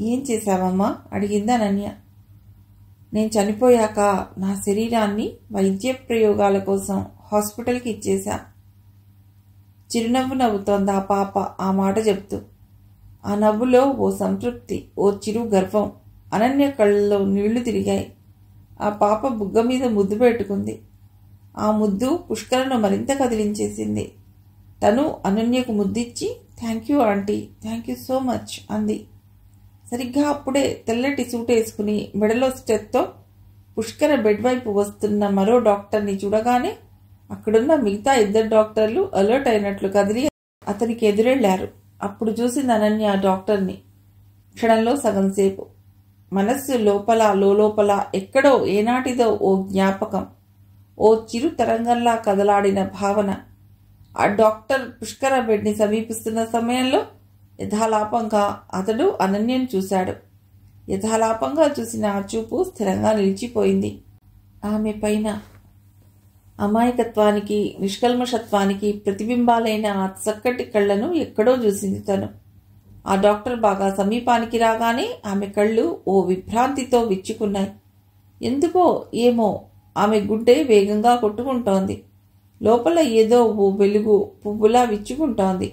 ఏం చేశావమ్మా అడిగింది అనన్య. నేను చనిపోయాక నా శరీరాన్ని వైద్య ప్రయోగాల కోసం హాస్పిటల్కి ఇచ్చేశా. చిరునవ్వు నవ్వుతోంది ఆ పాప ఆ మాట చెప్తూ. ఆ నవ్వులో ఓ సంతృప్తి, ఓ చిరు గర్వం. అనన్య కళ్ళలో నీళ్లు తిరిగాయి. ఆ పాప బుగ్గ మీద ముద్దు పెట్టుకుంది. ఆ ముద్దు పుష్కరను మరింత కదిలించేసింది. తను అనన్యకు ముద్దిచ్చి thank you aunty, thank you so much అంది. సరిగ్గా అప్పుడే తెల్లటి సూట్ వేసుకుని మెడలో స్టెత్తో పుష్కర బెడ్ వైపు వస్తున్న మరో డాక్టర్ని చూడగానే అక్కడున్న మిగతా 2 డాక్టర్లు అలర్ట్ అయినట్లు కదిలి అతనికి ఎదురెళ్లారు. అప్పుడు చూసింది అనన్య ఆ డాక్టర్ని. క్షణంలో సగం సేపు మనస్సు లోపల ఎక్కడో ఏనాటిదో ఓ జ్ఞాపకం, ఓ చిరు తరంగంలా కదలాడిన భావన. ఆ డాక్టర్ పుష్కర బెడ్ని సమీపిస్తున్న సమయంలో యథాలాపంగా అతడు అనన్యను చూశాడు. యథాలాపంగా చూసిన ఆ చూపు స్థిరంగా నిలిచిపోయింది. ఆమె పైన అమాయకత్వానికి, నిష్కల్మషత్వానికి ప్రతిబింబాలైన ఆ చక్కటి కళ్లను ఎక్కడో చూసింది తను. ఆ డాక్టర్ బాగా సమీపానికి రాగానే ఆమె కళ్ళు ఓ విభ్రాంతితో విచ్చుకున్నాయి. ఎందుకో ఏమో ఆమె గుండె వేగంగా కొట్టుకుంటోంది. లోపల ఏదో ఓ వెలుగు పువ్వులా విచ్చుకుంటోంది.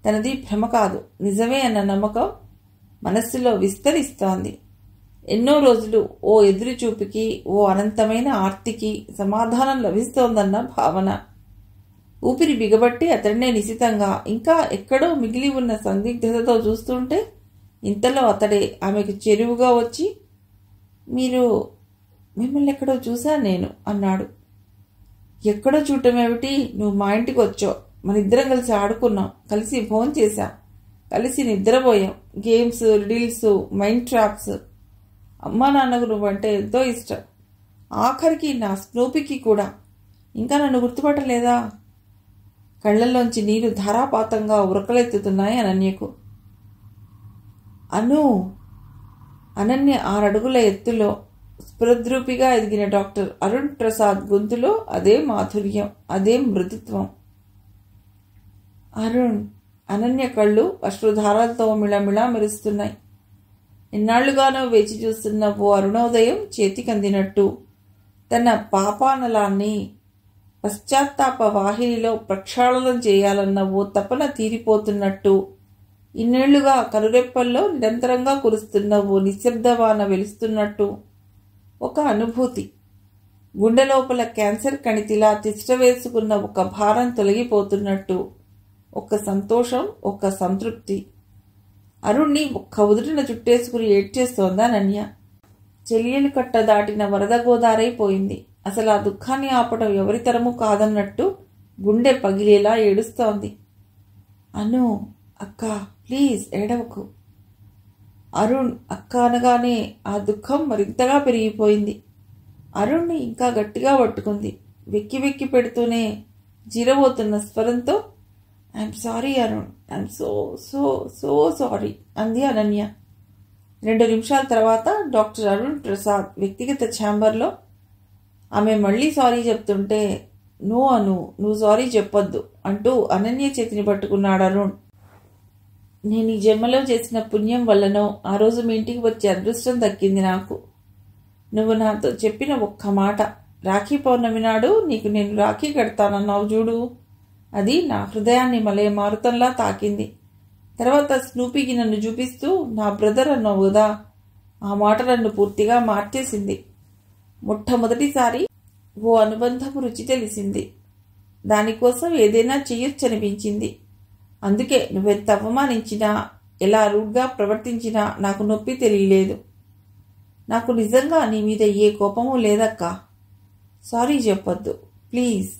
తనది భ్రమ కాదు, నిజమే అన్న నమ్మకం మనస్సులో విస్తరిస్తోంది. ఎన్నో రోజులు ఓ ఎదురుచూపుకి, ఓ అనంతమైన ఆర్తికి సమాధానం లభిస్తోందన్న భావన. ఊపిరి బిగబట్టి అతడినే నిశితంగా ఇంకా ఎక్కడో మిగిలి ఉన్న సందిగ్ధతతో చూస్తుంటే ఇంతలో అతడే ఆమెకు చెరువుగా వచ్చి, మిమ్మల్ని ఎక్కడో చూశాను నేను అన్నాడు. ఎక్కడో చూడటమేమిటి, నువ్వు మా ఇంటికి వచ్చావు, మనిద్దరం కలిసి ఆడుకున్నాం, కలిసి భోంచేశాం, కలిసి నిద్రపోయాం, గేమ్స్, రిడిల్స్, మైండ్ ట్రాప్స్. అమ్మా నాన్నకు నువ్వంటే ఎంతో ఇష్టం, ఆఖరికి నా స్నూపీకి కూడా. ఇంకా నన్ను గుర్తుపట్టలేదా? కళ్లల్లోంచి నీరు ధారాపాతంగా ఉరకలెత్తుతున్నాయి అనన్యకు. అను. అనన్య 6 అడుగుల ఎత్తులో స్ఫురద్రూపిగా ఎదిగిన డాక్టర్ అరుణ్ ప్రసాద్ గొంతులో అదే మాధుర్యం, అదే మృదుత్వం. అరుణ్. అనన్య కళ్ళు అశ్రుధారాలతో మిళమిళా మెరుస్తున్నాయి. ఎన్నాళ్లుగానో వేచి చూస్తున్న ఓ అరుణోదయం చేతికందినట్టు తన పాపానలాన్ని పశ్చాత్తాప వాహినిలో ప్రక్షాళనం చేయాలన్న ఓ తపన తీరిపోతున్నట్టు, ఇన్నేళ్లుగా కనురెప్పల్లో నిరంతరంగా కురుస్తున్న ఓ నిశ్శబ్దవాన వెలుస్తున్నట్టు ఒక అనుభూతి. గుండె లోపల క్యాన్సర్ కణితిలా తిష్టవేసుకున్న ఒక భారం తొలగిపోతున్నట్టు, ఒక సంతోషం, ఒక సంతృప్తి. అరుణ్ణి ఒక్క ఉదుటిన చుట్టేసుకుని ఏడ్చేస్తోందా అనన్య. చెలియలు కట్ట దాటిన వరద గోదారైపోయింది. అసలు ఆ దుఃఖాన్ని ఆపడం ఎవరితరము కాదన్నట్టు గుండె పగిలేలా ఏడుస్తోంది. అను, అక్క ప్లీజ్ ఏడవకు. అరుణ్ అక్క అనగానే ఆ దుఃఖం మరింతగా పెరిగిపోయింది. అరుణ్ని ఇంకా గట్టిగా పట్టుకుంది. వెక్కి వెక్కి పెడుతూనే జీరబోతున్న స్వరంతో, I'm sorry Arun, I'm so so so sorry అంది అనన్య. 2 నిమిషాల తర్వాత డాక్టర్ అరుణ్ ప్రసాద్ వ్యక్తిగత ఛాంబర్లో ఆమె మళ్ళీ సారీ చెప్తుంటే, నో అను, నువ్వు సారీ చెప్పొద్దు అంటూ అనన్య చేతిని పట్టుకున్నాడు అరుణ్. నేను ఈ జన్మలో చేసిన పుణ్యం వల్లనో ఆ రోజు మీ ఇంటికి వచ్చే అదృష్టం దక్కింది నాకు. నువ్వు నాతో చెప్పిన ఒక్క మాట, రాఖీ పౌర్ణమి నాడు నీకు నేను రాఖీ కడతానన్నావు చూడు, అది నా హృదయాన్ని మలయ మారుతంలా తాకింది. తర్వాత స్నూపీకి నన్ను చూపిస్తూ నా బ్రదర్ అన్నావు కదా, ఆ మాట నన్ను పూర్తిగా మార్చేసింది. మొట్టమొదటిసారి ఓ అనుబంధపు రుచి తెలిసింది. దానికోసం ఏదైనా చెయ్యొచ్చనిపించింది. అందుకే నువ్వెంత అవమానించినా, ఎలా రూడ్గా ప్రవర్తించినా నాకు నొప్పి తెలియలేదు. నాకు నిజంగా నీ మీద ఏ కోపమూ లేదక్కా. సారీ చెప్పొద్దు ప్లీజ్.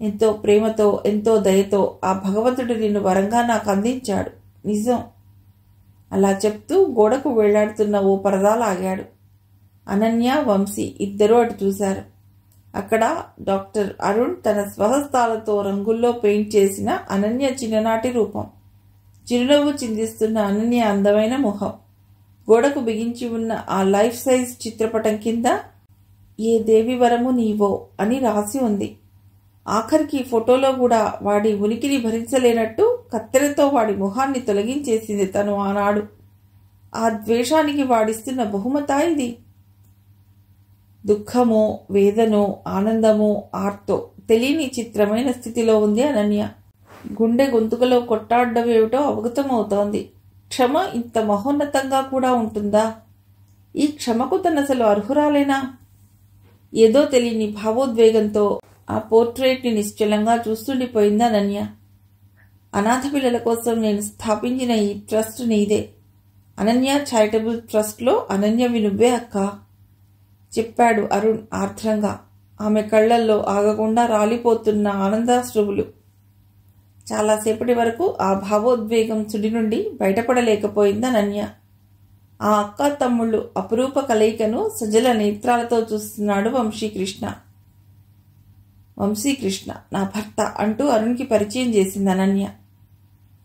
ఎంతో ప్రేమతో, ఎంతో దయతో ఆ భగవంతుడు నిన్ను వరంగా నాకు అందించాడు, నిజం. అలా చెప్తూ గోడకు వేళ్లాడుతున్న ఓ పరదాలాగాడు. అనన్య, వంశీ ఇద్దరూ అటు చూశారు. అక్కడ డాక్టర్ అరుణ్ తన స్వహస్తాలతో రంగుల్లో పెయింట్ చేసిన అనన్య చిన్ననాటి రూపం, చిరునవ్వు చిందిస్తున్న అనన్య అందమైన ముఖం, గోడకు బిగించి ఉన్న ఆ లైఫ్ సైజ్ చిత్రపటం కింద ఏ దేవి వరము నీవో అని రాసి ఉంది. ఆఖరికి ఫోటోలో కూడా వాడి ఉనికిని భరించలేనట్టు కత్తెరతో వాడి ముఖాన్ని తొలగించేసింది తను ఆనాడు. ఆ ద్వేషానికి వాడిస్తున్న బహుమతా ఇది? దుఃఖమో, వేదనో, ఆనందమో, ఆర్తో తెలియని చిత్రమైన స్థితిలో ఉంది అనన్య. గుండె గొంతుకలో కొట్టాడడం ఏమిటో అవగతమవుతోంది. క్షమ ఇంత మహోన్నతంగా కూడా ఉంటుందా? ఈ క్షమకు తనసలు అర్హురాలేనా? ఏదో తెలియని భావోద్వేగంతో ఆ పోర్ట్రేట్ని నిశ్చలంగా చూస్తుండిపోయింది అనన్య. అనాథ పిల్లల కోసం నేను స్థాపించిన ఈ ట్రస్ట్ నీదే. అనన్య చారిటబుల్ ట్రస్ట్లో అనన్యవి నువ్వే అక్కా చెప్పాడు అరుణ్ ఆర్ద్రంగా. ఆమె కళ్లల్లో ఆగకుండా రాలిపోతున్న ఆనందాశ్రువులు. చాలాసేపటి వరకు ఆ భావోద్వేగం సుడి నుండి బయటపడలేకపోయింది అనన్య. ఆ అక్క తమ్ముళ్ళు అపురూప కలయికను సజల నేత్రాలతో చూస్తున్నాడు వంశీకృష్ణ. వంశీకృష్ణ నా భర్త అంటూ అరుణ్కి పరిచయం చేసింది అనన్య.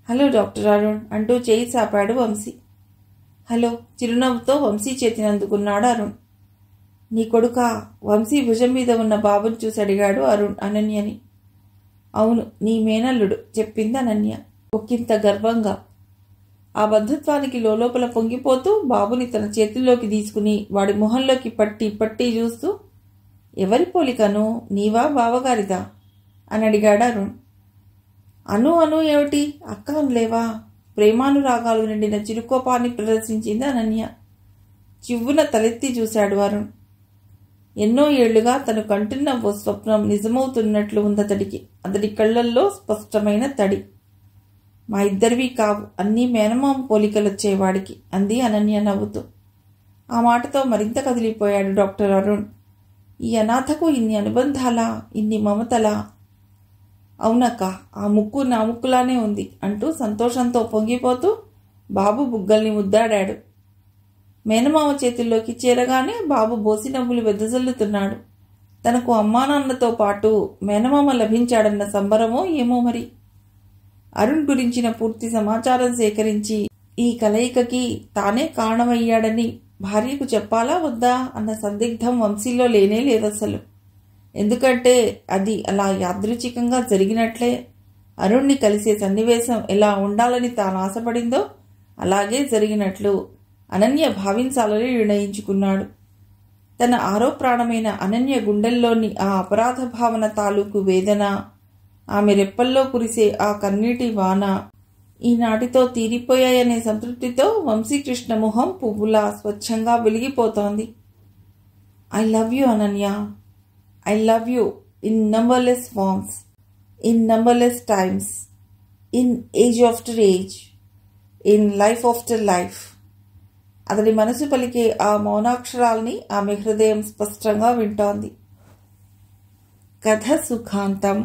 హలో డాక్టర్ అరుణ్ అంటూ చేయి చాపాడు వంశీ. హలో చిరునవ్వుతో వంశీ చేతిని అందుకున్నాడు అరుణ్. నీ కొడుకా? వంశీ భుజం మీద ఉన్న బాబుని చూసి అడిగాడు అరుణ్ అనన్యని. అవును, నీ మేనల్లుడు చెప్పింది అనన్య ఒకంత గర్వంగా. ఆ బంధుత్వానికి లోపల పొంగిపోతూ బాబుని తన చేతుల్లోకి తీసుకుని వాడి మొహంలోకి పట్టి పట్టి చూస్తూ, ఎవరి పోలికను, నీవా బావగారిదా అని అడిగాడు అరుణ్. అను అను ఏమిటి, అక్క అనలేవా? ప్రేమానురాగాలు నిండిన చిరుకోపాన్ని ప్రదర్శించింది అనన్య. చివ్వున తలెత్తి చూశాడు అరుణ్. ఎన్నో ఏళ్లుగా తను కంటున్న ఓ స్వప్నం నిజమవుతున్నట్లు ఉందతడికి. అతడి కళ్లల్లో స్పష్టమైన తడి. మా ఇద్దరివి కావు, అన్నీ మేనమామ పోలికలొచ్చేవాడికి అంది అనన్య నవ్వుతూ. ఆ మాటతో మరింత కదిలిపోయాడు డాక్టర్ అరుణ్. ఈ అనాథకు ఇన్ని అనుబంధాలా, ఇన్ని మమతలా? అవునక్క, ఆ ముక్కు నా ముక్కులానే ఉంది అంటూ సంతోషంతో పొంగిపోతూ బాబు బుగ్గల్ని ముద్దాడాడు. మేనమామ చేతుల్లోకి చేరగానే బాబు బోసి నవ్వులు వెదజల్లుతున్నాడు. తనకు అమ్మానాన్నతో పాటు మేనమామ లభించాడన్న సంబరమో ఏమో మరి. అరుణ్ గురించిన పూర్తి సమాచారం సేకరించి ఈ కలయికకి తానే కారణమయ్యాడని భార్యకు చెప్పాలా వద్దా అన్న సందిగ్ధం వంశీలో లేనే లేదసలు. ఎందుకంటే అది అలా యాదృచ్ఛికంగా జరిగినట్లే. అరుణ్ణి కలిసే సన్నివేశం ఎలా ఉండాలని తాను ఆశపడిందో అలాగే జరిగినట్లు అనన్య భావించాలని నిర్ణయించుకున్నాడు. తన ఆరో ప్రాణమైన అనన్య గుండెల్లోని ఆ అపరాధ భావన తాలూకు వేదన, ఆమె రెప్పల్లో కురిసే ఆ కన్నీటి వాన ఈనాటితో తీరిపోయాయనే సంతృప్తితో వంశీకృష్ణ మొహం పువ్వులా స్వచ్ఛంగా వెలిగిపోతోంది. I love you Ananya. I love you in numberless forms, in numberless times, in age after age, in life after life. అతడి మనసు పలికే ఆ మౌనాక్షరాల్ని ఆమె హృదయం స్పష్టంగా వింటోంది. కథ సుఖాంతం.